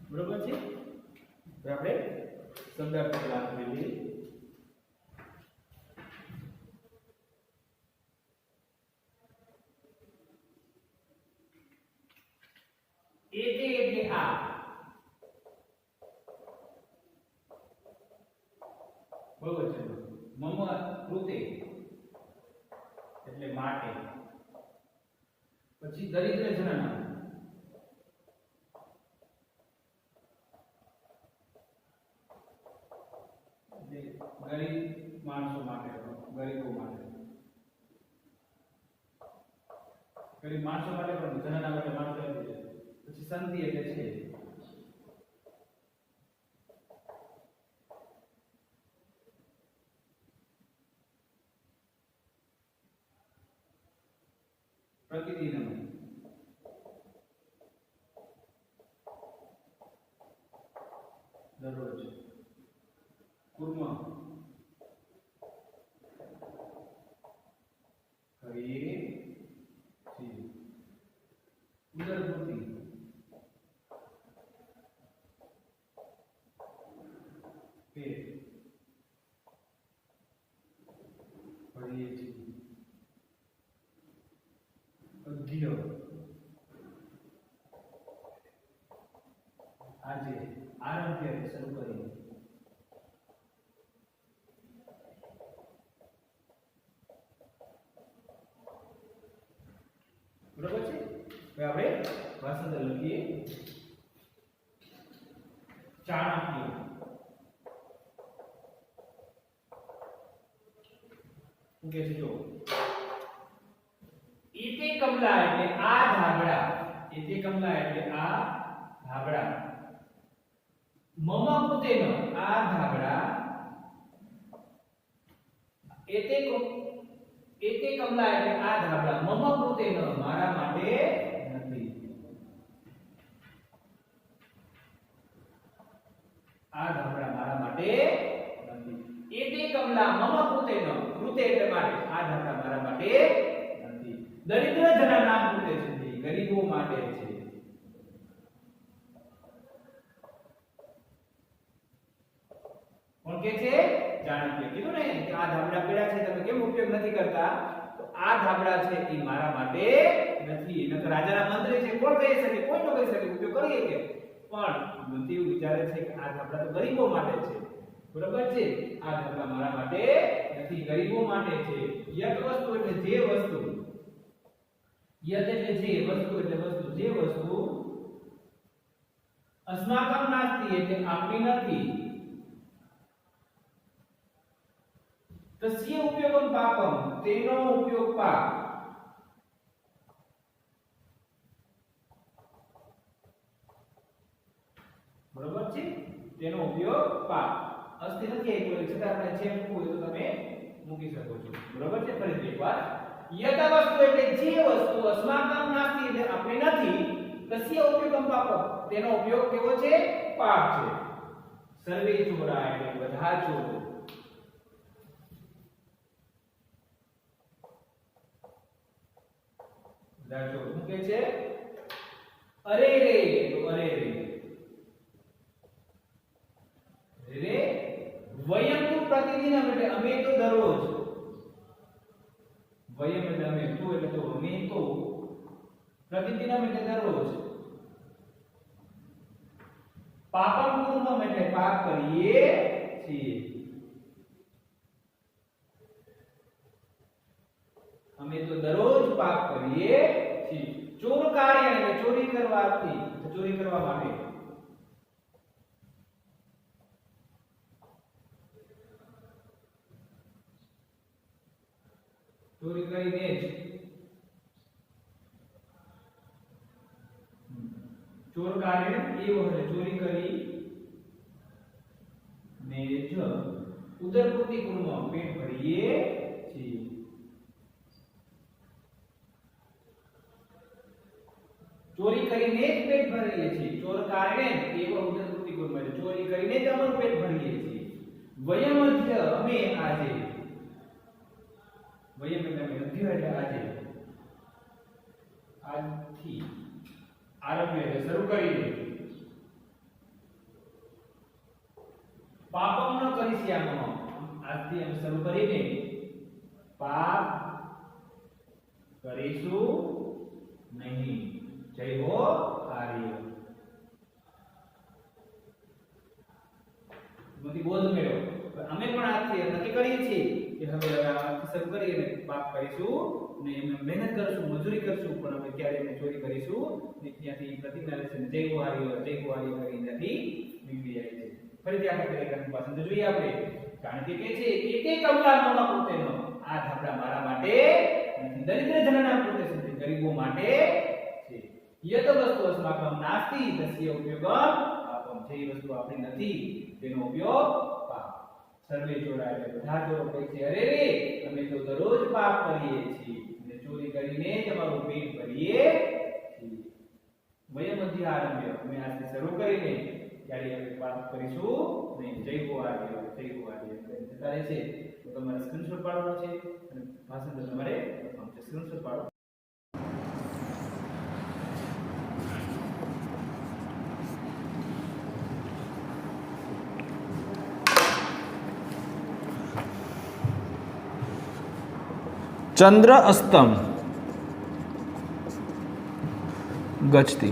बरोबर છે હવે આપણે શબ્દાર્થ ક્લાસ લઈએ एते એટલે આ બહુવચન મમ કૃતે એટલે માટે પછી દરિદ્ર જનના એટલે ગરીબ માણસો માટે ગરીબો માટે ગરીબ માણસો માટે પણ જનના માટે માણસો એટલે પછી સંધિ એટલે છે प्रतिदिनं दररोज कुर्मः કરીએ છીએ ઉદરપૂર્તિ પેટ કરીએ છીએ અધ્ય આજે આરંભ્ય શરૂ કરીએ બરોબર છે હવે આપણે ભાષાંતર લખીએ ચાણક્ય શું કહે છે જો इते कमला એટલે આ ધાબળા इते कमला એટલે આ ધાબળા મમ કૃતેનો આ ધાબળા કમલા એટલે આ ધાબળા મમ કૃતે ન મારા માટે નથી. આ ધાબળા મારા માટે નથી. એતે કમલા મમ કૃતે ન કૃતે એટલે માટે આ ધાબળા મારા માટે નથી. દરિદ્ર જનાનામ કૃતે છે ગરીબો માટે છે. કોણ કે છે? ચાણક્ય. કીધું ને કે આ ધાબળા પીળા છે તમે કેમ ઉપયોગ નથી કરતા? તો આ ધાબળા છે એ મારા માટે નથી. નકર રાજાના મંત્રી છે કોણ કહી શકે? કોઈ ન કહી શકે ઉપયોગ કરીએ કે. પણ મંત્રી વિચારે છે કે આ ધાબળા તો ગરીબો માટે છે. બરોબર છે? આ ધાબળા મારા માટે નથી, ગરીબો માટે છે. યત વસ્તુ એટલે જે વસ્તુ, યત એટલે જે વસ્તુ એટલે વસ્તુ, જે વસ્તુ અસ્માકમ નાસ્તિ એટલે આપણી નથી. તસ્ય ઉપયોગમ પાપમ તેનો ઉપયોગ પાપ. બરોબર છે? તેનો ઉપયોગ પાપ. અસ્તિ નથી એટલે છતાં આપણે જે મૂકવું હોય તો તમે મૂકી શકો છો. બરોબર છે? ફરીથી એકવાર યત વસ્તુ એટલે જે વસ્તુ અસ્માકમ નાસ્તિ એટલે આપણે નથી. તસ્ય ઉપયોગમ પાપમ તેનો ઉપયોગ કેવો છે? પાપ છે. સર્વે ચોરા એટલે બધા ચોરો. દાજો શું કહે છે? અરે રે તો અરે રે રે વયમ તો પ્રતિદિન એટલે અમે તો દરરોજ. વયમ એટલે અમે, તો એટલે તો અમે તો, પ્રતિદિન એટલે દરરોજ. પાપમ કુર્મમ એટલે પાપ કરીએ છીએ. અમે તો દરરોજ પાપ કરીએ છીએ. ચોર કાર્ય એટલે ચોરી કરવાથી, ચોરી કરવા માટે. ચોરી કરીને જ. ચોર કાર્ય એવો એટલે ચોરી કરી ને જ ઉદરપૂર્તિ કુર્મ પેટ ભરીએ છીએ. ચોરી કરીને જ પેટ ભરીએ છીએ. ચોર કારણે એવો ઉદરપૂર્તિ કુર્મ એટલે ચોરી કરીને જ અમારું પેટ ભરીએ છીએ. વયમ અધ્ય અમે આજે. વયમ એટલે અમે, અધ્ય એટલે આજે. આજથી આરંભ એટલે શરૂ કરીને. પાપમ ન કરીશ્યામઃ આજથી અમે શરૂ કરીને પાપ કરીશું નહીં. જય હો કાર્ય. મોટી બોધ મેળો. અમે પણ આજથી નક્કી કરીએ છીએ કે હવે આજથી શરૂ કરીને પાપ કરીશું ને અમે મહેનત કરશું, મજૂરી કરશું, પણ અમે ક્યારે એને ચોરી કરીશું ને. ત્યાંથી પ્રતિજ્ઞા લેશે જય હો કાર્ય કરી ત્યાંથી નીકળી જાય છે. ફરીથી આપણે પેરેગ્રાફ પાછળ જોઈએ આપણે. કારણ કે છે એકે કમલા મમ કૃતેનો આ ધાબળા મારા માટે નથી, દરિદ્ર જનના કૃતે છે, ગરીબો માટે છે. યત વસ્તુ અસ્માકમ નાસ્તિ તસ્ય ઉપયોગમ પાપમ જે વસ્તુ આપણી નથી તેનો ઉપયોગ પાપ. સર્વે ચોરા એટલે બધા ચોરો કહે છે અરે રે અમે તો દરરોજ પાપ કરીએ છીએ અને ચોરી કરીને જ અમારું પેટ ભરીએ છીએ. વયમ અધ્ય આરંભ્ય અમે આજથી શરૂ કરીને ત્યારે અમે પાપ કરીશું નહીં. જય હો આર્ય જતા રહેશે. તો તમારે સ્ક્રીનશોટ પાડવાનો છે અને ભાષાંતર તમારે સ્ક્રીનશોટ પાડો. चंद्र अस्तम गच्छति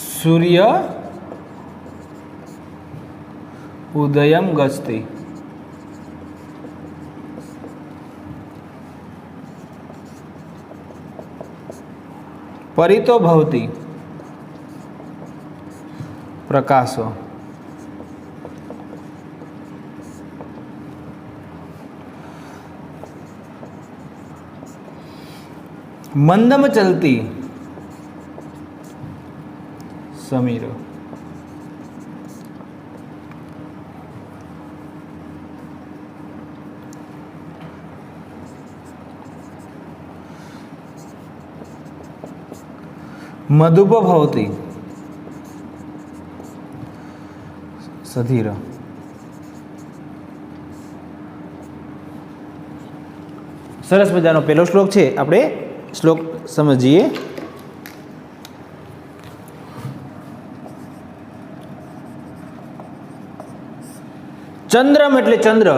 सूर्य उदयम गच्छति परितो भवति प्रकाशो मंदम चलती समीरो મધુપભવતી સધીર. સરસ મજાનો પહેલો શ્લોક છે. આપણે શ્લોક સમજીએ. ચંદ્રમ એટલે ચંદ્ર,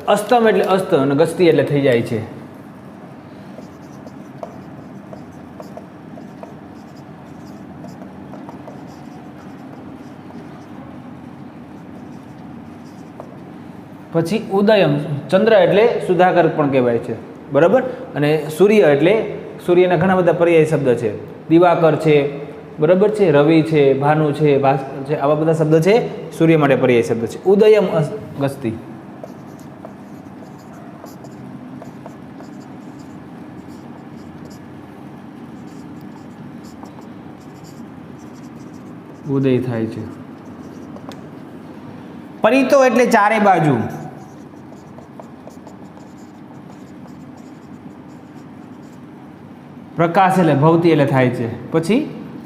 અસ્તમ એટલે અસ્ત અને ગસ્તી એટલે થઈ જાય છે. પછી ઉદયમ, ચંદ્ર એટલે સુધાકર પણ કહેવાય છે, બરાબર. અને સૂર્ય એટલે સૂર્યના ઘણા બધા પર્યાય શબ્દ છે. દિવાકર છે, બરાબર છે, રવિ છે, ભાનુ છે, ભાસ્કર છે, આવા બધા શબ્દ છે સૂર્ય માટે પર્યાય શબ્દ છે. ઉદયમ ગસ્તી. ઉદય થાય છે. પરિતો એટલે ચારે બાજુ. પ્રકાશ એટલે ભવતી એટલે થાય છે. પછી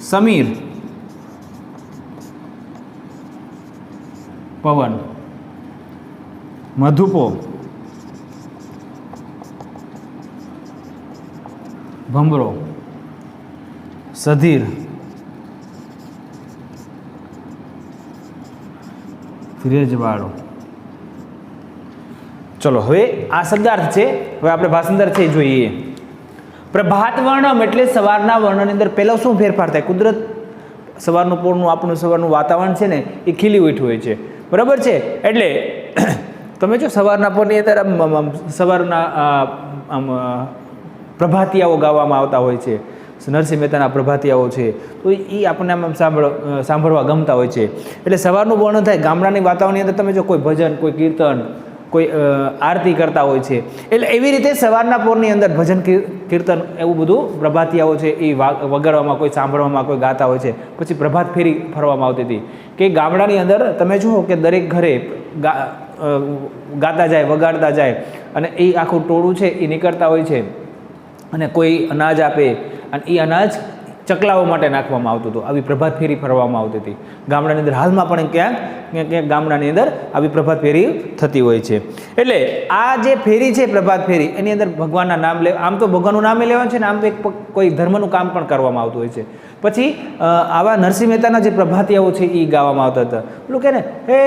સમીર, પવન. મધુપો, ભમરો. સધીર, ધીરજવાળો. ચલો હવે આ શબ્દાર્થ છે. હવે આપણે ભાષાંતર છે એ જોઈએ. પ્રભાત વર્ણમ એટલે સવારના વર્ણની અંદર પહેલો શું ફેરફાર થાય? કુદરત સવારનું પોળનું આપણું સવારનું વાતાવરણ છે ને એ ખીલી ઉઠ્યું હોય છે, બરાબર છે. એટલે તમે જો સવારના પોળની અંદર સવારના આમ પ્રભાતિયાઓ ગાવામાં આવતા હોય છે, નરસિંહ મહેતાના પ્રભાતિયાઓ છે, તો એ આપણને આમ સાંભળવા ગમતા હોય છે. એટલે સવારનું વર્ણન થાય. ગામડાની વાતાવરણની અંદર તમે જો કોઈ ભજન, કોઈ કીર્તન, કોઈ આરતી કરતા હોય છે. એટલે એવી રીતે સવારના પોરની અંદર ભજન કીર્તન એવું બધું પ્રભાતિયાઓ છે એ વગાડવામાં, કોઈ સાંભળવામાં, કોઈ ગાતા હોય છે. પછી પ્રભાત ફેરી ફરવામાં આવતી હતી કે ગામડાની અંદર તમે જુઓ કે દરેક ઘરે ગાતા જાય, વગાડતા જાય અને એ આખું ટોળું છે એ નીકળતા હોય છે અને કોઈ અનાજ આપે અને એ અનાજ ચકલાઓ માટે નાખવામાં આવતું હતું. આવી પ્રભાત ફેરી ફરવામાં આવતી હતી ગામડાની અંદર. હાલમાં પણ ક્યાંક ગામડાની અંદર આવી પ્રભાત ફેરી થતી હોય છે. એટલે આ જે ફેરી છે પ્રભાત ફેરી, એની અંદર ભગવાનના નામ લે, આમ તો ભગવાનનું નામ લેવાનું છે ને આમ તો એક કોઈ ધર્મનું કામ પણ કરવામાં આવતું હોય છે. પછી આવા નરસિંહ મહેતાના જે પ્રભાતિયાઓ છે એ ગાવામાં આવતા હતા. પેલું કે ને, હે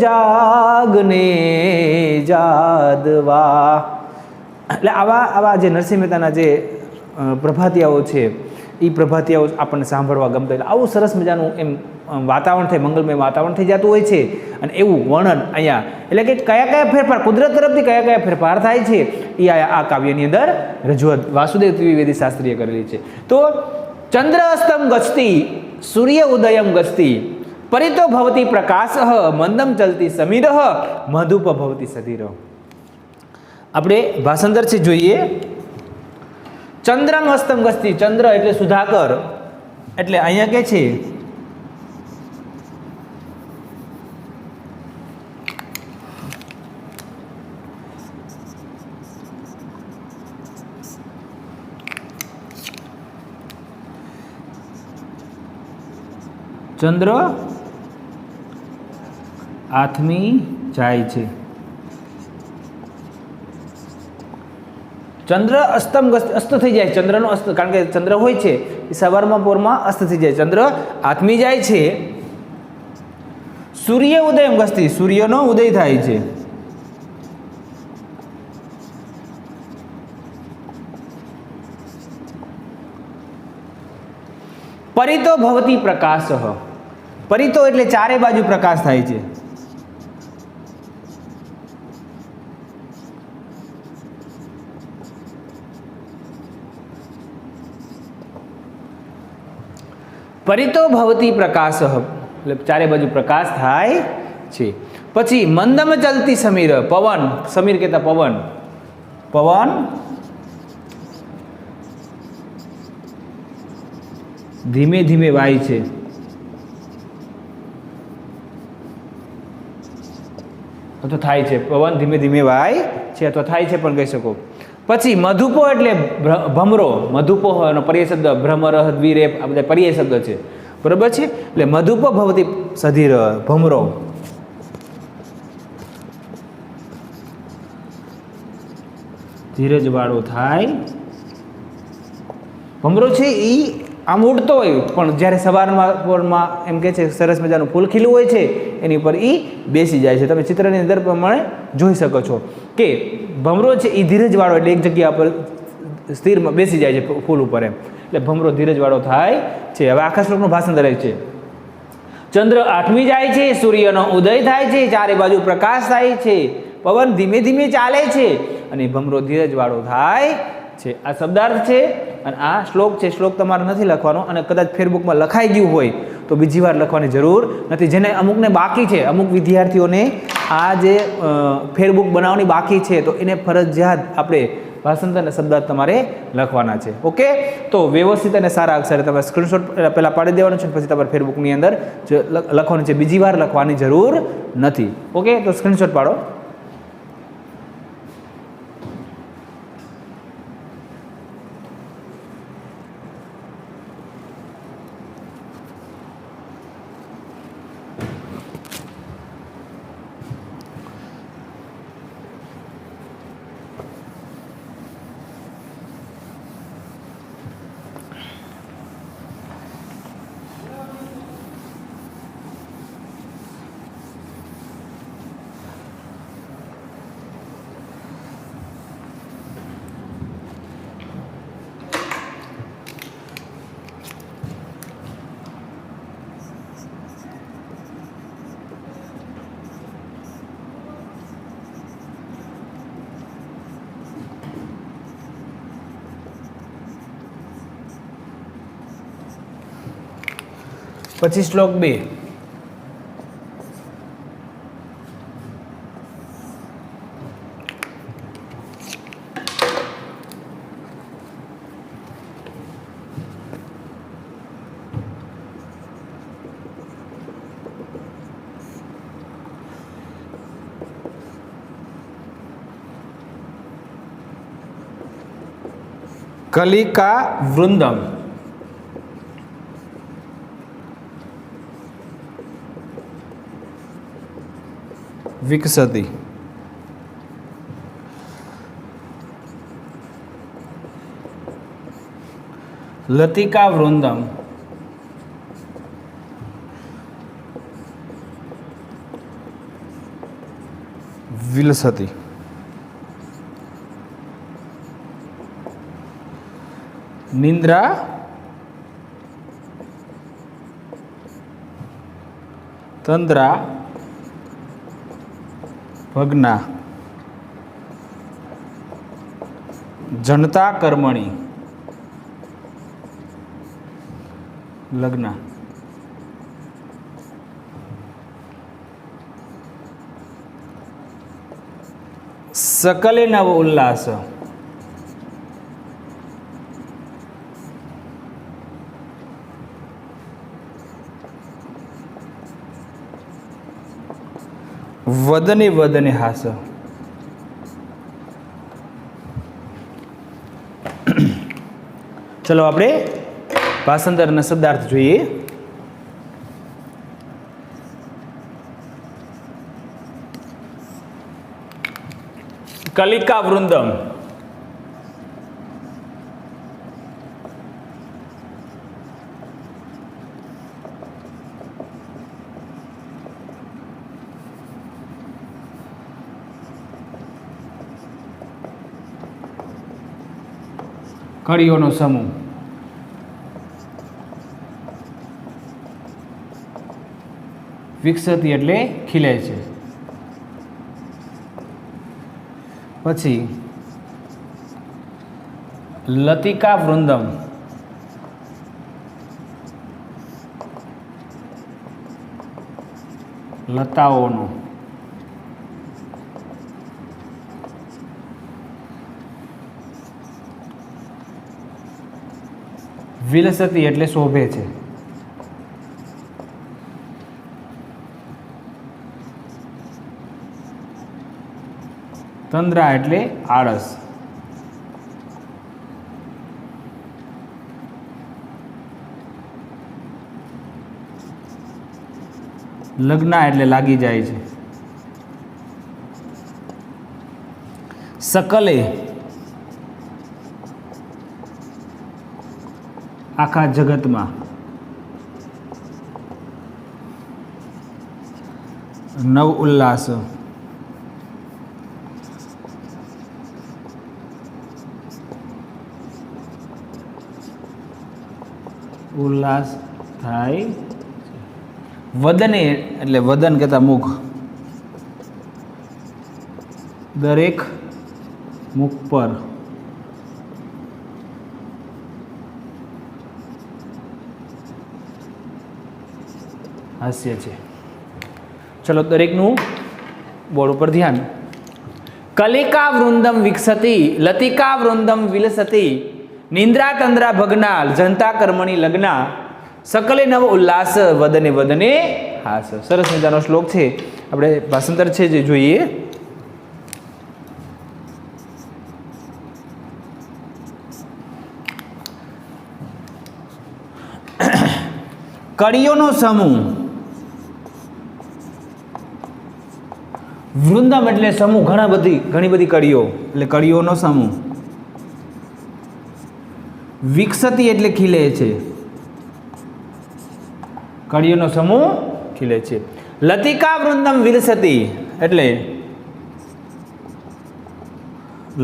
જાગને જાદવા, એટલે આવા જે નરસિંહ મહેતાના જે પ્રભાતિયાઓ છે એ પ્રભાતિયાઓ આપણને સાંભળવા ગમતા. એટલે આવું સરસ મજાનું એમ વાતાવરણ થાય, મંગલમય વાતાવરણ થઈ જતું હોય છે. અને એવું વર્ણન અહીંયા, એટલે કે કયા કયા ફેરફાર કુદરત તરફથી કયા કયા ફેરફાર થાય છે એ આ કાવ્યની અંદર રજૂઆત વાસુદેવ ત્રિવેદી શાસ્ત્રીએ કરેલી છે. તો ચંદ્ર અસ્તમ ગચ્છતિ, સૂર્ય ઉદયમ ગચ્છતિ, પરિતો ભવતી પ્રકાશ, મંદમ ચલતી સમીર, મધુપ ભવતી સધીર. આપણે ભાષાંતર છે જોઈએ. ચંદ્રમ અસ્તમ ગચ્છતિ, ચંદ્ર એટલે સુધાકર, એટલે અહીંયા કે છે ચંદ્ર આથમી જાય છે. ચંદ્ર અસ્તમ અસ્ત થઈ જાય, ચંદ્રનો અસ્ત, કારણ કે ચંદ્ર હોય છે એ સવારમાં પોરમાં અસ્ત થઈ જાય, ચંદ્ર આથમી જાય છે. સૂર્ય ઉદયમ ગચ્છતિ, સૂર્યનો ઉદય થાય છે. પરિતો ભવતી પ્રકાશ, પરિતો એટલે ચારે બાજુ પ્રકાશ થાય છે. પરિતો ભવતી પ્રકાશ, એટલે ચારે બાજુ પ્રકાશ થાય છે. પછી મંદમ ચલતી સમીર, પવન, સમીર કહેતા પવન, પવન ધીમે ધીમે વાય છે. અથવા થાય છે, પવન ધીમે ધીમે વાય છે અથવા થાય છે પણ કહી શકો. પછી મધુપો એટલે ભમરો. મધુપો એનો પર્યાય શબ્દ ભ્રમર દ્વિરેપ આ બધા પર્યાય શબ્દ છે, બરોબર છે. એટલે મધુપો ભવતી સધીર, ભમરો. ધીરજ વાળો થાય. ભમરો છે એ આમ ઉડતો હોય પણ જ્યારે સવારમાં પોરમાં એમ કે છે સરસ મજાનું ફૂલ ખીલું હોય છે એની ઉપર એ બેસી જાય છે. તમે ચિત્રની અંદર પ્રમાણે જોઈ શકો છો કે ભમરો છે એ ધીરજવાળો એટલે એક જગ્યા પર સ્થિરમાં બેસી જાય છે ફૂલ ઉપર એમ, એટલે ભમરો ધીરજવાળો થાય છે. હવે આખા શ્લોકનું ભાષાંતર છે. ચંદ્ર આઠમી જાય છે, સૂર્યનો ઉદય થાય છે, ચારે બાજુ પ્રકાશ થાય છે, પવન ધીમે ધીમે ચાલે છે અને ભમરો ધીરજવાળો થાય છે. આ શબ્દાર્થ છે અને આ શ્લોક છે. શ્લોક તમારે નથી લખવાનો અને કદાચ ફેરબુકમાં લખાઈ ગયું હોય તો બીજી વાર લખવાની જરૂર નથી. જેને અમુકને બાકી છે, અમુક વિદ્યાર્થીઓને આ જે ફેરબુક બનાવવાની બાકી છે તો એને ફરજિયાત આપણે ભાષાંતર અને શબ્દાર્થ તમારે લખવાના છે. ઓકે, તો વ્યવસ્થિત અને સારા અક્ષરે તમારે સ્ક્રીનશોટ પહેલાં પાડી દેવાનું છે પછી તમારે ફેરબુકની અંદર લખવાનું છે, બીજી વાર લખવાની જરૂર નથી. ઓકે, તો સ્ક્રીનશોટ પાડો. પછી શ્લોક 2. કલિકા વૃંદમ. વિકસતી. લતિકા વૃંદમ. વિલસતી. નિંદ્રા તંદ્રા ભગ્ના. જનતા કર્મણી લગ્ન. સકલે નવ ઉલ્લાસ. વદને વદને હાસ. ચલો આપણે ભાષાંતર અને શબ્દાર્થ જોઈએ. કલિકા વૃંદમ. કળીઓનો સમૂહ. વિકસતી એટલે ખીલે છે. પછી લતિકા વૃંદમ. લતાઓનો. વિલસતી એટલે શોભે છે. તંદ્રા એટલે આળસ. લગ્ના એટલે લાગી જાય છે. સકલે આખા જગતમાં. નવ ઉલ્લાસ ઉલ્લાસ થાય. વદને એટલે વદન કહેતા મુખ, દરેક મુખ પર હાસ્ય છે. ચલો દરેકનું બોર્ડ ઉપર ધ્યાન. કલિકા વૃંદમ વિકસતી લતિકા વૃંદમ વિલસતી નિંદ્રા તંદ્રા ભગ્ના જનતા કર્મણી લગ્ના સકલે નવ ઉલ્લાસ વદને વદને હાસ. સરસ મજાનો શ્લોક છે. આપણે ભાષાંતર છે જે જોઈએ. કળીઓનો સમૂહ. વૃંદમ એટલે સમૂહ, ઘણી બધી કળીઓ એટલે કળીઓનો સમૂહ. વિકસતી એટલે ખીલે છે, કળીઓનો સમૂહ ખીલે છે. લતિકા વૃંદમ વિલસતી એટલે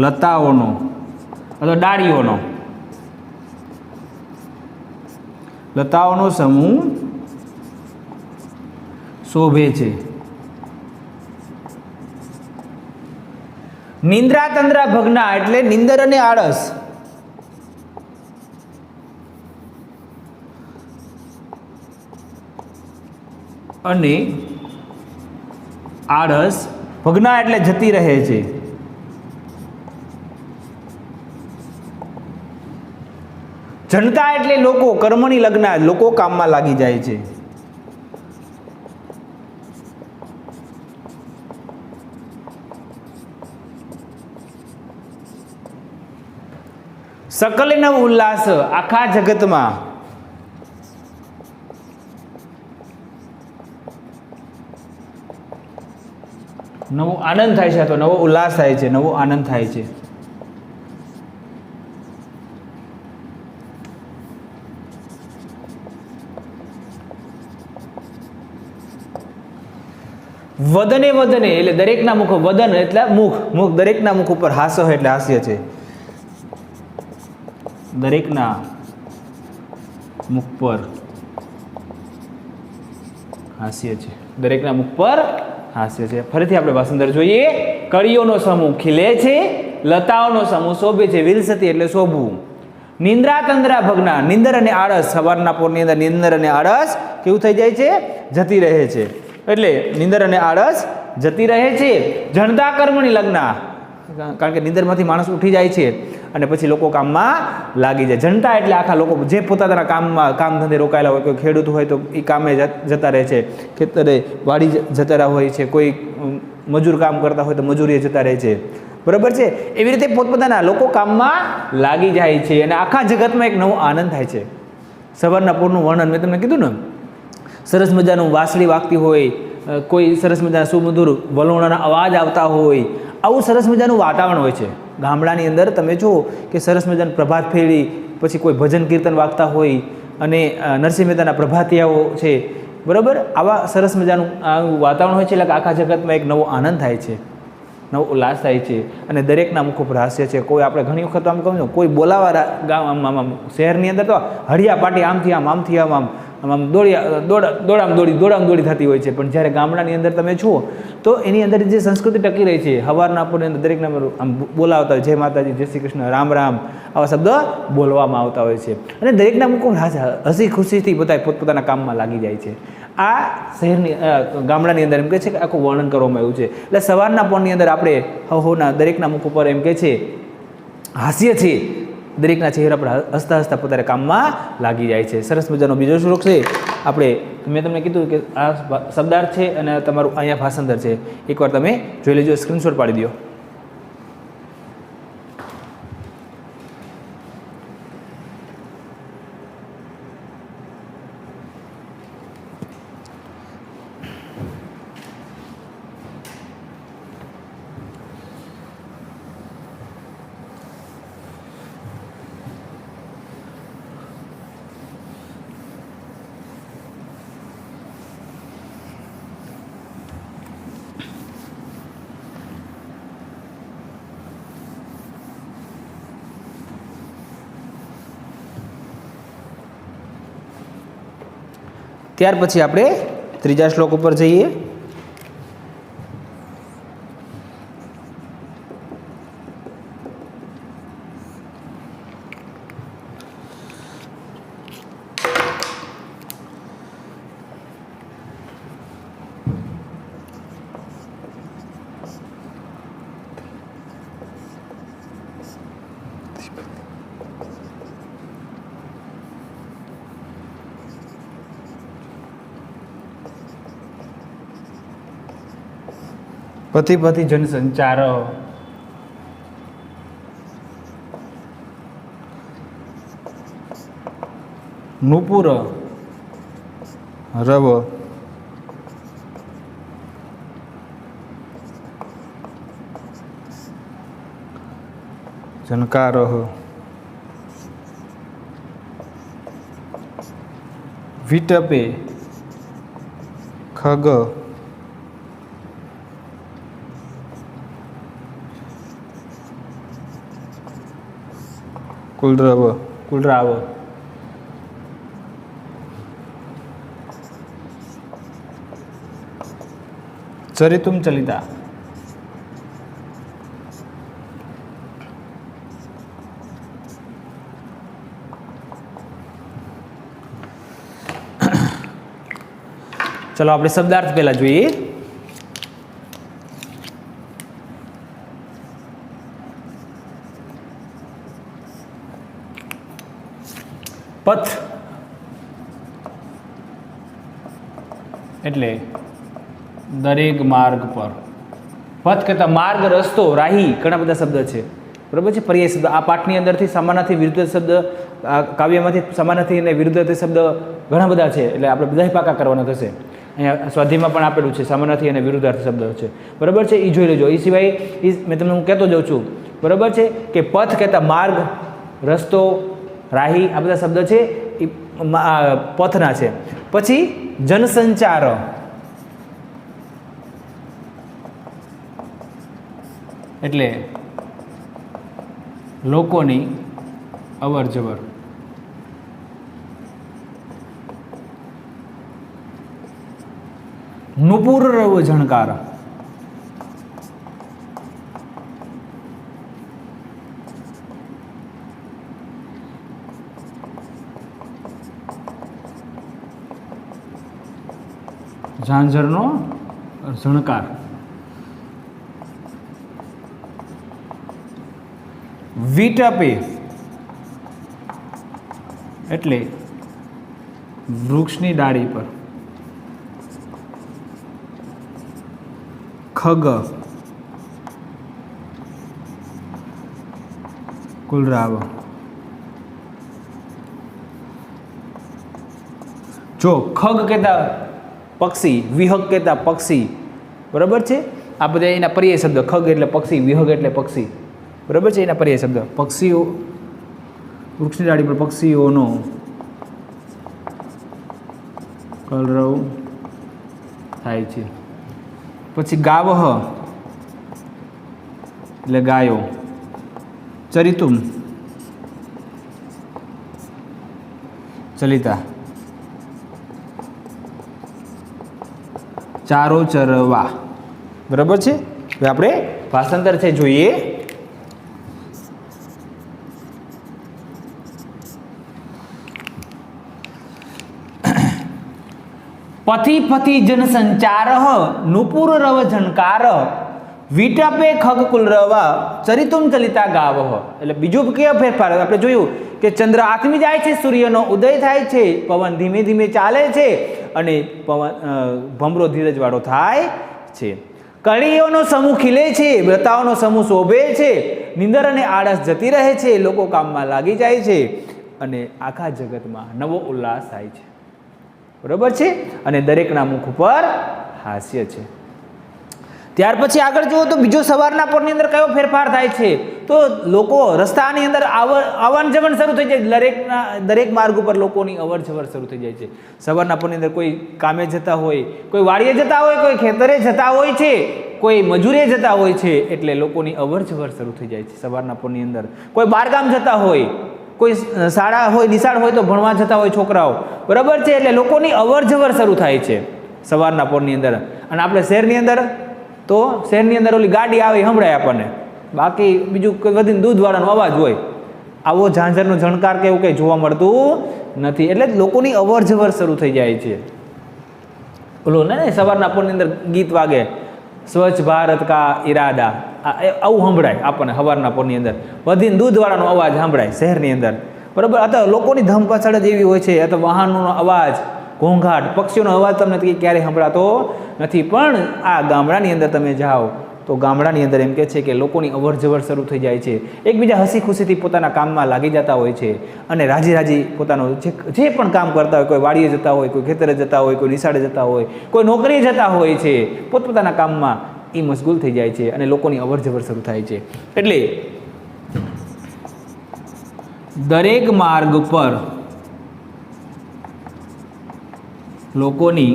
લતાઓનો અથવા ડાળીઓનો, લતાઓનો સમૂહ શોભે છે. નિંદ્રા તંદ્રા ભગ્ના એટલે નિંદર અને આળસ, અને આળસ ભગ્ના એટલે જતી રહે છે. જનતા એટલે લોકો, કર્મની લગ્ના લોકો કામમાં લાગી જાય છે. સકલે નવ ઉલ્લાસ આખા જગતમાં. નવો આનંદ થાય છે અથવા નવો ઉલ્લાસ થાય છે, નવો આનંદ થાય છે. વદને વદને એટલે દરેકના મુખ, વદન એટલે મુખ, દરેકના મુખ ઉપર હાસ્ય એટલે હાસ્ય છે. દરેકના મુખ પર હાસ્ય છે, દરેકના મુખ પર હાસ્ય છે. ફરીથી આપણે ભાષાંતર જોઈએ. કળીઓનો સમૂહ ખીલે છે, લતાઓનો સમૂહ શોભે છે. વિલસતી એટલે શોભવું. નિંદ્રા તંદ્રા ભગ્ના, નિંદર અને આળસ, સવારના પોરની અંદર નિંદર અને આળસ કેવું થઈ જાય છે? જતી રહે છે. એટલે નિંદર અને આળસ જતી રહે છે. જનતા કર્મની લગ્ના, કારણ કે નિંદરમાંથી માણસ ઉઠી જાય છે અને પછી લોકો કામમાં લાગી જાય. જનતા એટલે આખા લોકો જે પોતાના કામમાં કામ ધંધે રોકાયેલા હોય, કોઈ ખેડૂત હોય તો એ કામે જતા રહે છે, ખેતરે વાડી જતા રહ્યા હોય છે, કોઈ મજૂર કામ કરતા હોય તો મજૂરીએ જતા રહે છે. બરાબર છે? એવી રીતે પોતપોતાના લોકો કામમાં લાગી જાય છે અને આખા જગતમાં એક નવો આનંદ થાય છે. સવારના પોરનું વર્ણન મેં તમને કીધું ને, સરસ મજાનું વાંસળી વાગતી હોય, કોઈ સરસ મજાના સુમધુર વલોણાના અવાજ આવતા હોય, આવું સરસ મજાનું વાતાવરણ હોય છે. ગામડાની અંદર તમે જુઓ કે સરસ મજાનું પ્રભાત ફેરી, પછી કોઈ ભજન કીર્તન વાગતા હોય અને નરસિંહ મહેતાના પ્રભાતિયાઓ છે. બરાબર? આવા સરસ મજાનું વાતાવરણ હોય છે એટલે આખા જગતમાં એક નવો આનંદ થાય છે, નવો ઉલ્લાસ થાય છે અને દરેકના મુખ ઉપર હાસ્ય છે. કોઈ આપણે ઘણી વખત આમ કહું કોઈ બોલાવા ગામ શહેરની અંદર તો હળિયા પાટી આમથી આમ દોડામ દોડી થતી હોય છે. પણ જ્યારે ગામડાની અંદર તમે જુઓ તો એની અંદર જે સંસ્કૃતિ ટકી રહી છે, સવારના આપણને અંદર દરેકના આમ બોલાવતા હોય, જય માતાજી, જય શ્રી કૃષ્ણ, રામ રામ, આવા શબ્દ બોલવામાં આવતા હોય છે અને દરેકના મુખ હસી ખુશીથી બધા પોતપોતાના કામમાં લાગી જાય છે. આ શહેરની ગામડાની અંદર એમ કહે છે કે આખું વર્ણન કરવામાં આવ્યું છે. એટલે સવારના પોરની અંદર આપણે હોના દરેકના મુખ ઉપર એમ કહે છે હાસ્ય છે, દરેકના ચહેરા પર હસતા હસતા પોતાના કામમાં લાગી જાય છે. સરસ મજાનો બીજો શ્લોક છે. આપણે મેં તમને કીધું કે આ શબ્દાર્થ છે અને તમારું અહીંયા ભાષાંતર છે. એકવાર તમે જોઈ લેજો, સ્ક્રીનશોટ પાડી દો. ત્યાર પછી આપણે ત્રીજા શ્લોક ઉપર જઈએ. પતિ પતિ જન સંચાર નુપુર રવ જનકાર વિટપે ખગ કુલરાવ ચરિતુમ ચલિતા. ચલો આપણે શબ્દાર્થ પહેલા જોઈએ. પથ એટલે દરેક માર્ગ પર. પથ કહેતા માર્ગ, રસ્તો, રાહી ઘણા બધા શબ્દ છે, બરાબર છે. પર્યાય શબ્દ આ પાઠની અંદરથી સમાનાર્થી વિરુદ્ધ શબ્દ, આ કાવ્યમાંથી સમાનાર્થી અને વિરુદ્ધાર્થી શબ્દ ઘણા બધા છે, એટલે આપણે બધા પાકા કરવાના થશે. અહીંયા સ્વાધ્યાયમાં પણ આપેલું છે સમાનાર્થી અને વિરુદ્ધાર્થી શબ્દ છે, બરાબર છે. એ જોઈ લેજો. એ સિવાય મેં તમને હું કહેતો જાઉં છું, બરાબર છે, કે પથ કહેતા માર્ગ, રસ્તો, રાહી આ બધા શબ્દ છે એ પથના છે. પછી જનસંચાર એટલે લોકોની અવર જવર. નુપુર રવ ઝણકાર ઝાંઝરનો ઝણકાર. વિટપે એટલે વૃક્ષની ડાળી પર. ખગ કુલરાવ. જો ખગ કહેતા પક્ષી, વિહગ કહેતા પક્ષી, બરાબર છે. આ બધા એના પર્યાય શબ્દ. ખગ એટલે પક્ષી, વિહગ એટલે પક્ષી, બરાબર છે. એના પર્યાય શબ્દ. પક્ષીઓ, વૃક્ષની ડાળી પર પક્ષીઓનો કલરવ થાય છે. પછી ગાવહ એટલે ગાયો. ચરિતુમ ચલિતા. ચારો ચરવા, બરાબર છે. હવે આપણે ભાષાંતર છે જોઈએ. પથિ પથિ જન સંચાર નુપુર રવ ઝણકાર વિટપે ખગ કુલરવા ચરિતુમ ચલિતા ગાવ. એટલે બીજું કેવો ફેરફાર આપણે જોયું કે ચંદ્ર આથમી જાય છે, સૂર્યનો ઉદય થાય છે, પવન ધીમે ધીમે ચાલે છે અને ભમરો ધીરજવાળો થાય છે. કળીઓનો સમૂહ ખીલે છે, વ્રતાઓનો સમૂહ શોભે છે, નિંદર અને આળસ જતી રહે છે, લોકો કામમાં લાગી જાય છે અને આખા જગતમાં નવો ઉલ્લાસ થાય છે, બરાબર છે. અને દરેકના મુખ ઉપર હાસ્ય છે. ત્યાર પછી આગળ જુઓ તો બીજો સવારના પોરની અંદર કયો ફેરફાર થાય છે, તો લોકો રસ્તાની અંદર આવન જવન શરૂ થઈ જાય. દરેક માર્ગ ઉપર લોકોની અવર જવર શરૂ થઈ જાય છે. સવારના પોરની અંદર કોઈ કામે જતા હોય, કોઈ વાડીએ જતા હોય, કોઈ ખેતરે જતા હોય છે, કોઈ મજૂરે જતા હોય છે, એટલે લોકોની અવર જવર શરૂ થઈ જાય છે સવારના પોરની અંદર. કોઈ બહારગામ જતા હોય, કોઈ શાળા હોય નિશાળ હોય તો ભણવા જતા હોય છોકરાઓ, બરાબર છે. એટલે લોકોની અવર જવર શરૂ થાય છે સવારના પોરની અંદર. અને આપણે શહેરની અંદર તો શહેરની અંદર ઓલી ગાડી આવે સંભળાય આપણને, બાકી બીજું કોઈ વધીને દૂધવાળાનો અવાજ હોય. આવો ઝાંઝરનો ઝણકાર કે એવું કંઈ જોવા મળતું નથી. એટલે લોકોની અવર જવર શરૂ થઈ જાય છે. ઓલું ને સવારના પોરની અંદર ગીત વાગે, સ્વચ્છ ભારત કા ઈરાદા, આવું સંભળાય આપણને સવારના પોરની અંદર. વધીને દૂધવાળાનો અવાજ સંભળાય શહેરની અંદર, બરાબર. અથવા લોકોની ધમપછાડ જ એવી હોય છે, અથવા વાહનોનો અવાજ, ઘોંઘાટ, પક્ષીઓનો અવાજ તમને ક્યારેય સંભળાતો નથી. પણ આ ગામડાની અંદર તમે જાઓ તો ગામડાની અંદર એમ કહે છે કે લોકોની અવર જવર શરૂ થઈ જાય છે. એકબીજા હસી ખુશીથી પોતાના કામમાં લાગી જતા હોય છે અને રાજી રાજી પોતાનું જે પણ કામ કરતા હોય, કોઈ વાડીએ જતા હોય, કોઈ ખેતરે જતા હોય, કોઈ નિશાળે જતા હોય, કોઈ નોકરીએ જતા હોય છે, પોતપોતાના કામમાં એ મશગુલ થઈ જાય છે અને લોકોની અવર જવર શરૂ થાય છે. એટલે દરેક માર્ગ પર લોકોની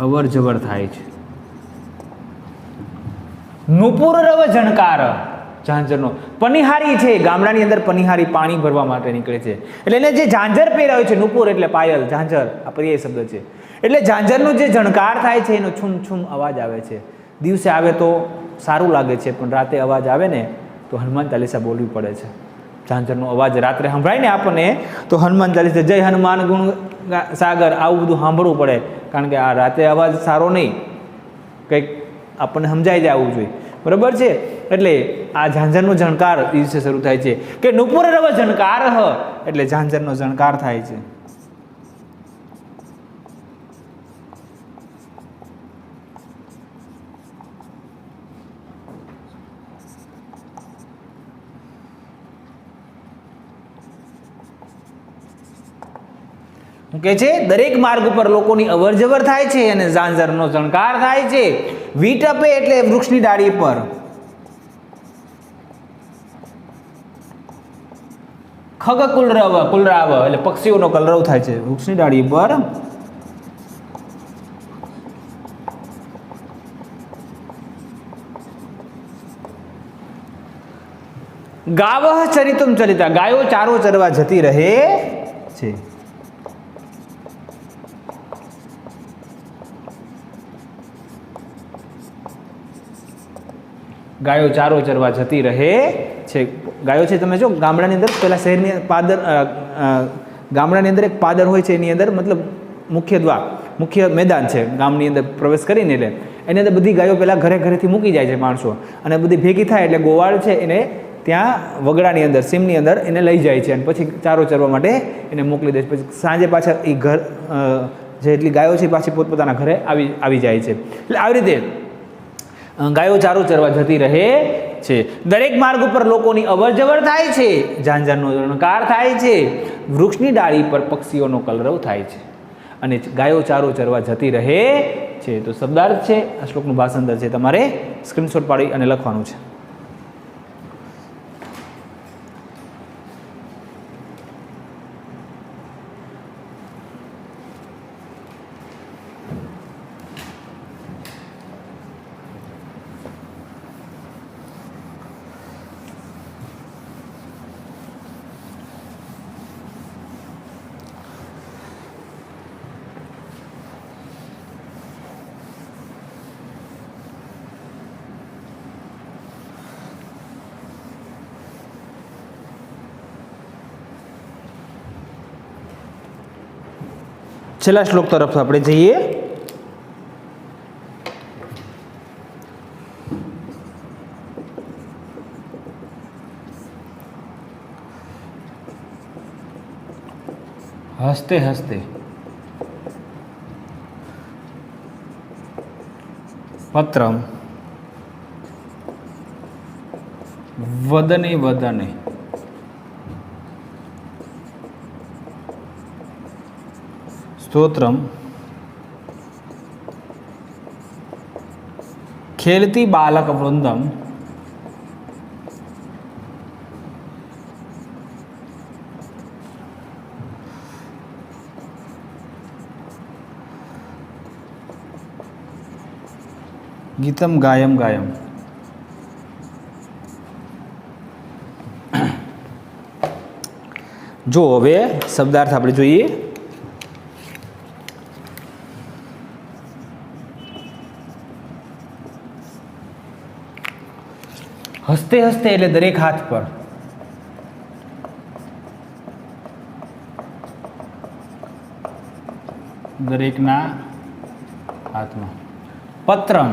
અવર જવર થાય છે. નુપુર રવ ઝણકાર, ઝાંઝરનો પનિહારી છે. ગામડાની અંદર પનિહારી પાણી ભરવા માટે નીકળે છે. એટલે એને જે ઝાંઝર પહેરાવે છે, નુપુર એટલે પાયલ, ઝાંઝર આ પર્યાય શબ્દ છે. એટલે ઝાંઝરનો જે ઝણકાર થાય છે એનો છૂમ છૂમ અવાજ આવે છે. દિવસે આવે તો સારું લાગે છે, પણ રાતે અવાજ આવે ને તો હનુમાન ચાલીસા બોલવી પડે છે. ઝાંઝરનો અવાજ રાત્રે સંભળાય ને આપણને તો હનુમાન ચાલીસા, જય હનુમાન ગુણ સાગર, આવું બધું સાંભળવું પડે. કારણ કે આ રાતે અવાજ સારો નહીં, કંઈક આપણને સમજાઈ જાય આવવું જોઈએ, બરાબર છે. એટલે આ ઝાંઝરનો ઝણકાર દિવસે શરૂ થાય છે કે નુપુર રવ ઝણકાર હ, એટલે ઝાંઝરનો ઝણકાર થાય છે. કે છે દરેક માર્ગ ઉપર લોકોની અવર જવર થાય છે અને ઝાંઝરનો ઝણકાર થાય છે. વીટ ટપે એટલે વૃક્ષની ડાળી પર. ખગ કુલરાવ એટલે પક્ષીઓનો કલરવ થાય છે વૃક્ષની ડાળી પર. ગાવઃ ચરિતુમ ચરિતા, ગાયો ચારો ચરવા જતી રહે છે. ગાયો ચારો ચરવા જતી રહે છે. ગાયો છે, તમે જો ગામડાની અંદર પહેલાં શહેરની પાદર, ગામડાની અંદર એક પાદર હોય છે, એની અંદર મતલબ મુખ્ય દ્વાર, મુખ્ય મેદાન છે ગામની અંદર પ્રવેશ કરીને. એટલે એની અંદર બધી ગાયો પહેલાં ઘરે ઘરેથી મૂકી જાય છે માણસો, અને બધી ભેગી થાય એટલે ગોવાળ છે એને ત્યાં વગડાની અંદર, સીમની અંદર એને લઈ જાય છે અને પછી ચારો ચરવા માટે એને મોકલી દે છે. પછી સાંજે પાછા એ ઘર જે એટલી ગાયો છે પાછી પોતપોતાના ઘરે આવી જાય છે. એટલે આવી રીતે ગાયો ચારો ચરવા જતી રહે છે. દરેક માર્ગ ઉપર લોકોની અવર જવર થાય છે, ઝાંઝરનો ઝણકાર થાય છે, વૃક્ષની ડાળી પર પક્ષીઓનો કલરવ થાય છે અને ગાયો ચારો ચરવા જતી રહે છે. તો શબ્દાર્થ છે, આ શ્લોકનું ભાષાંતર છે, તમારે સ્ક્રીનશોટ પાડી અને લખવાનું છે. છેલ્લા શ્લોક તરફ આપણે જઈએ. હસતે હસતે પત્રમ વદને વદને સ્તોત્રમ ખેલતી બાલક વૃંદમ ગીતમ ગાયમ ગાયમ. જો હવે શબ્દાર્થ આપણે જોઈએ. હસતે હસતે એટલે દરેક હાથ પર. દરેકના હાથમાં. પત્રમ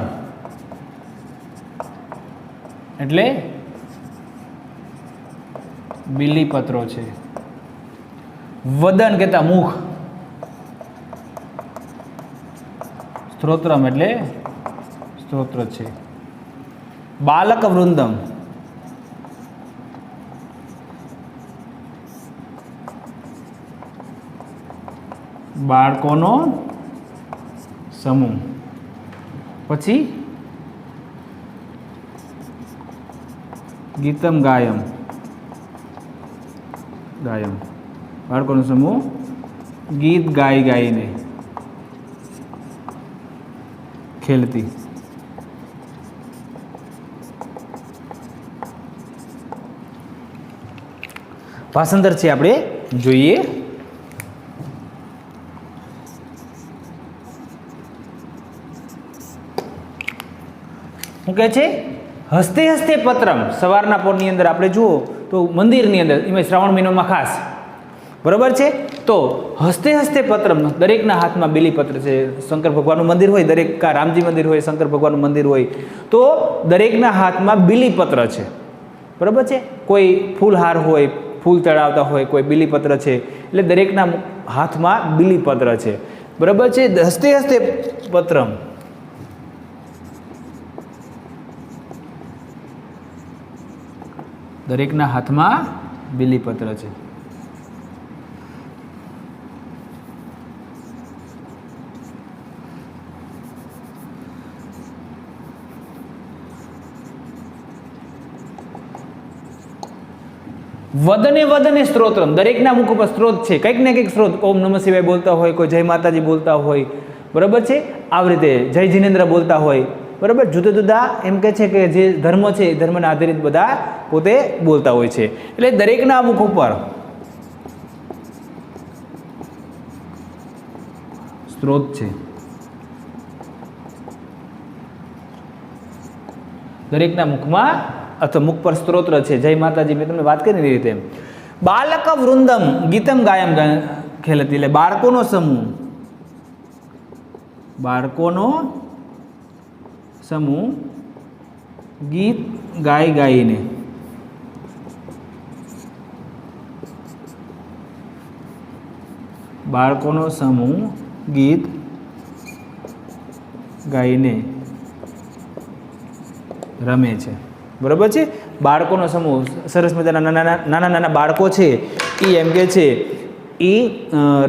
એટલે બીલીપત્રો છે. વદન કહેતા મુખ. સ્ત્રોત્રમ એટલે સ્ત્રોત્ર છે. બાલક વૃંદમ બાળકોનો સમૂહ. પછી ગીતમ ગાયમ ગાયમ બાળકોનો સમૂહ ગીત ગાઈ ગાઈને ખેલતી. ભાષાંતર છે આપણે જોઈએ. શું કહે છે? હસતે હસતે પત્રમ. સવારના પોરની અંદર આપણે જુઓ તો મંદિરની અંદર એમાં શ્રાવણ મહિનામાં ખાસ બરાબર છે. તો હસતે હસતે પત્રમ દરેકના હાથમાં બીલીપત્ર છે. શંકર ભગવાનનું મંદિર હોય, દરેક કા રામજી મંદિર હોય, શંકર ભગવાનનું મંદિર હોય, તો દરેકના હાથમાં બીલીપત્ર છે. બરાબર છે. કોઈ ફૂલહાર હોય, ફૂલ ચડાવતા હોય, કોઈ બીલીપત્ર છે, એટલે દરેકના હાથમાં બીલીપત્ર છે. બરાબર છે. હસતે હસતે પત્રમ. દરેકના હાથમાં બીલીપત્ર છે. વદને વદને સ્ત્રોત્રમ. દરેકના મુખ ઉપર સ્ત્રોત છે, કંઈક ને કંઈક સ્ત્રોત. ઓમ નમઃ શિવાય બોલતા હોય, કોઈ જય માતાજી બોલતા હોય, બરાબર છે. આવી રીતે જય જિનેન્દ્ર બોલતા હોય, બરાબર. જુદા જુદા એમ કહે છે કે જે ધર્મ છે એ ધર્મના આધારિત બધા પોતે બોલતા હોય છે. એટલે દરેકના મુખ ઉપર સ્ત્રોત છે. દરેકના મુખમાં અથવા મુખ પર સ્ત્રોત્ર છે. જય માતાજી મેં તમને વાત કરી એ રીતે. બાલક વૃંદમ ગીતમ ગાયમ ખેલતી. એટલે બાળકોનો સમૂહ. બાળકોનો સમૂહ ગીત ગાઈ ગાઈને બાળકોનો સમૂહ ગીત ગાઈને રમે છે. બરાબર છે. બાળકોનો સમૂહ સરસ મજાના નાના નાના બાળકો છે એ એમ કે છે એ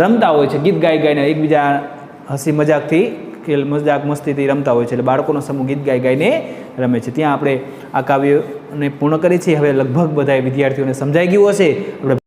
રમતા હોય છે ગીત ગાઈ ગાઈને, એકબીજા હસી મજાકથી કે મજાક મસ્તીથી રમતા હોય છે. એટલે બાળકોનો સમૂહ ગીત ગાઈ ગાઈને રમે છે. ત્યાં આપણે આ કાવ્યને પૂર્ણ કરી છે. હવે લગભગ બધા વિદ્યાર્થીઓને સમજાઈ ગયું હશે. આપણે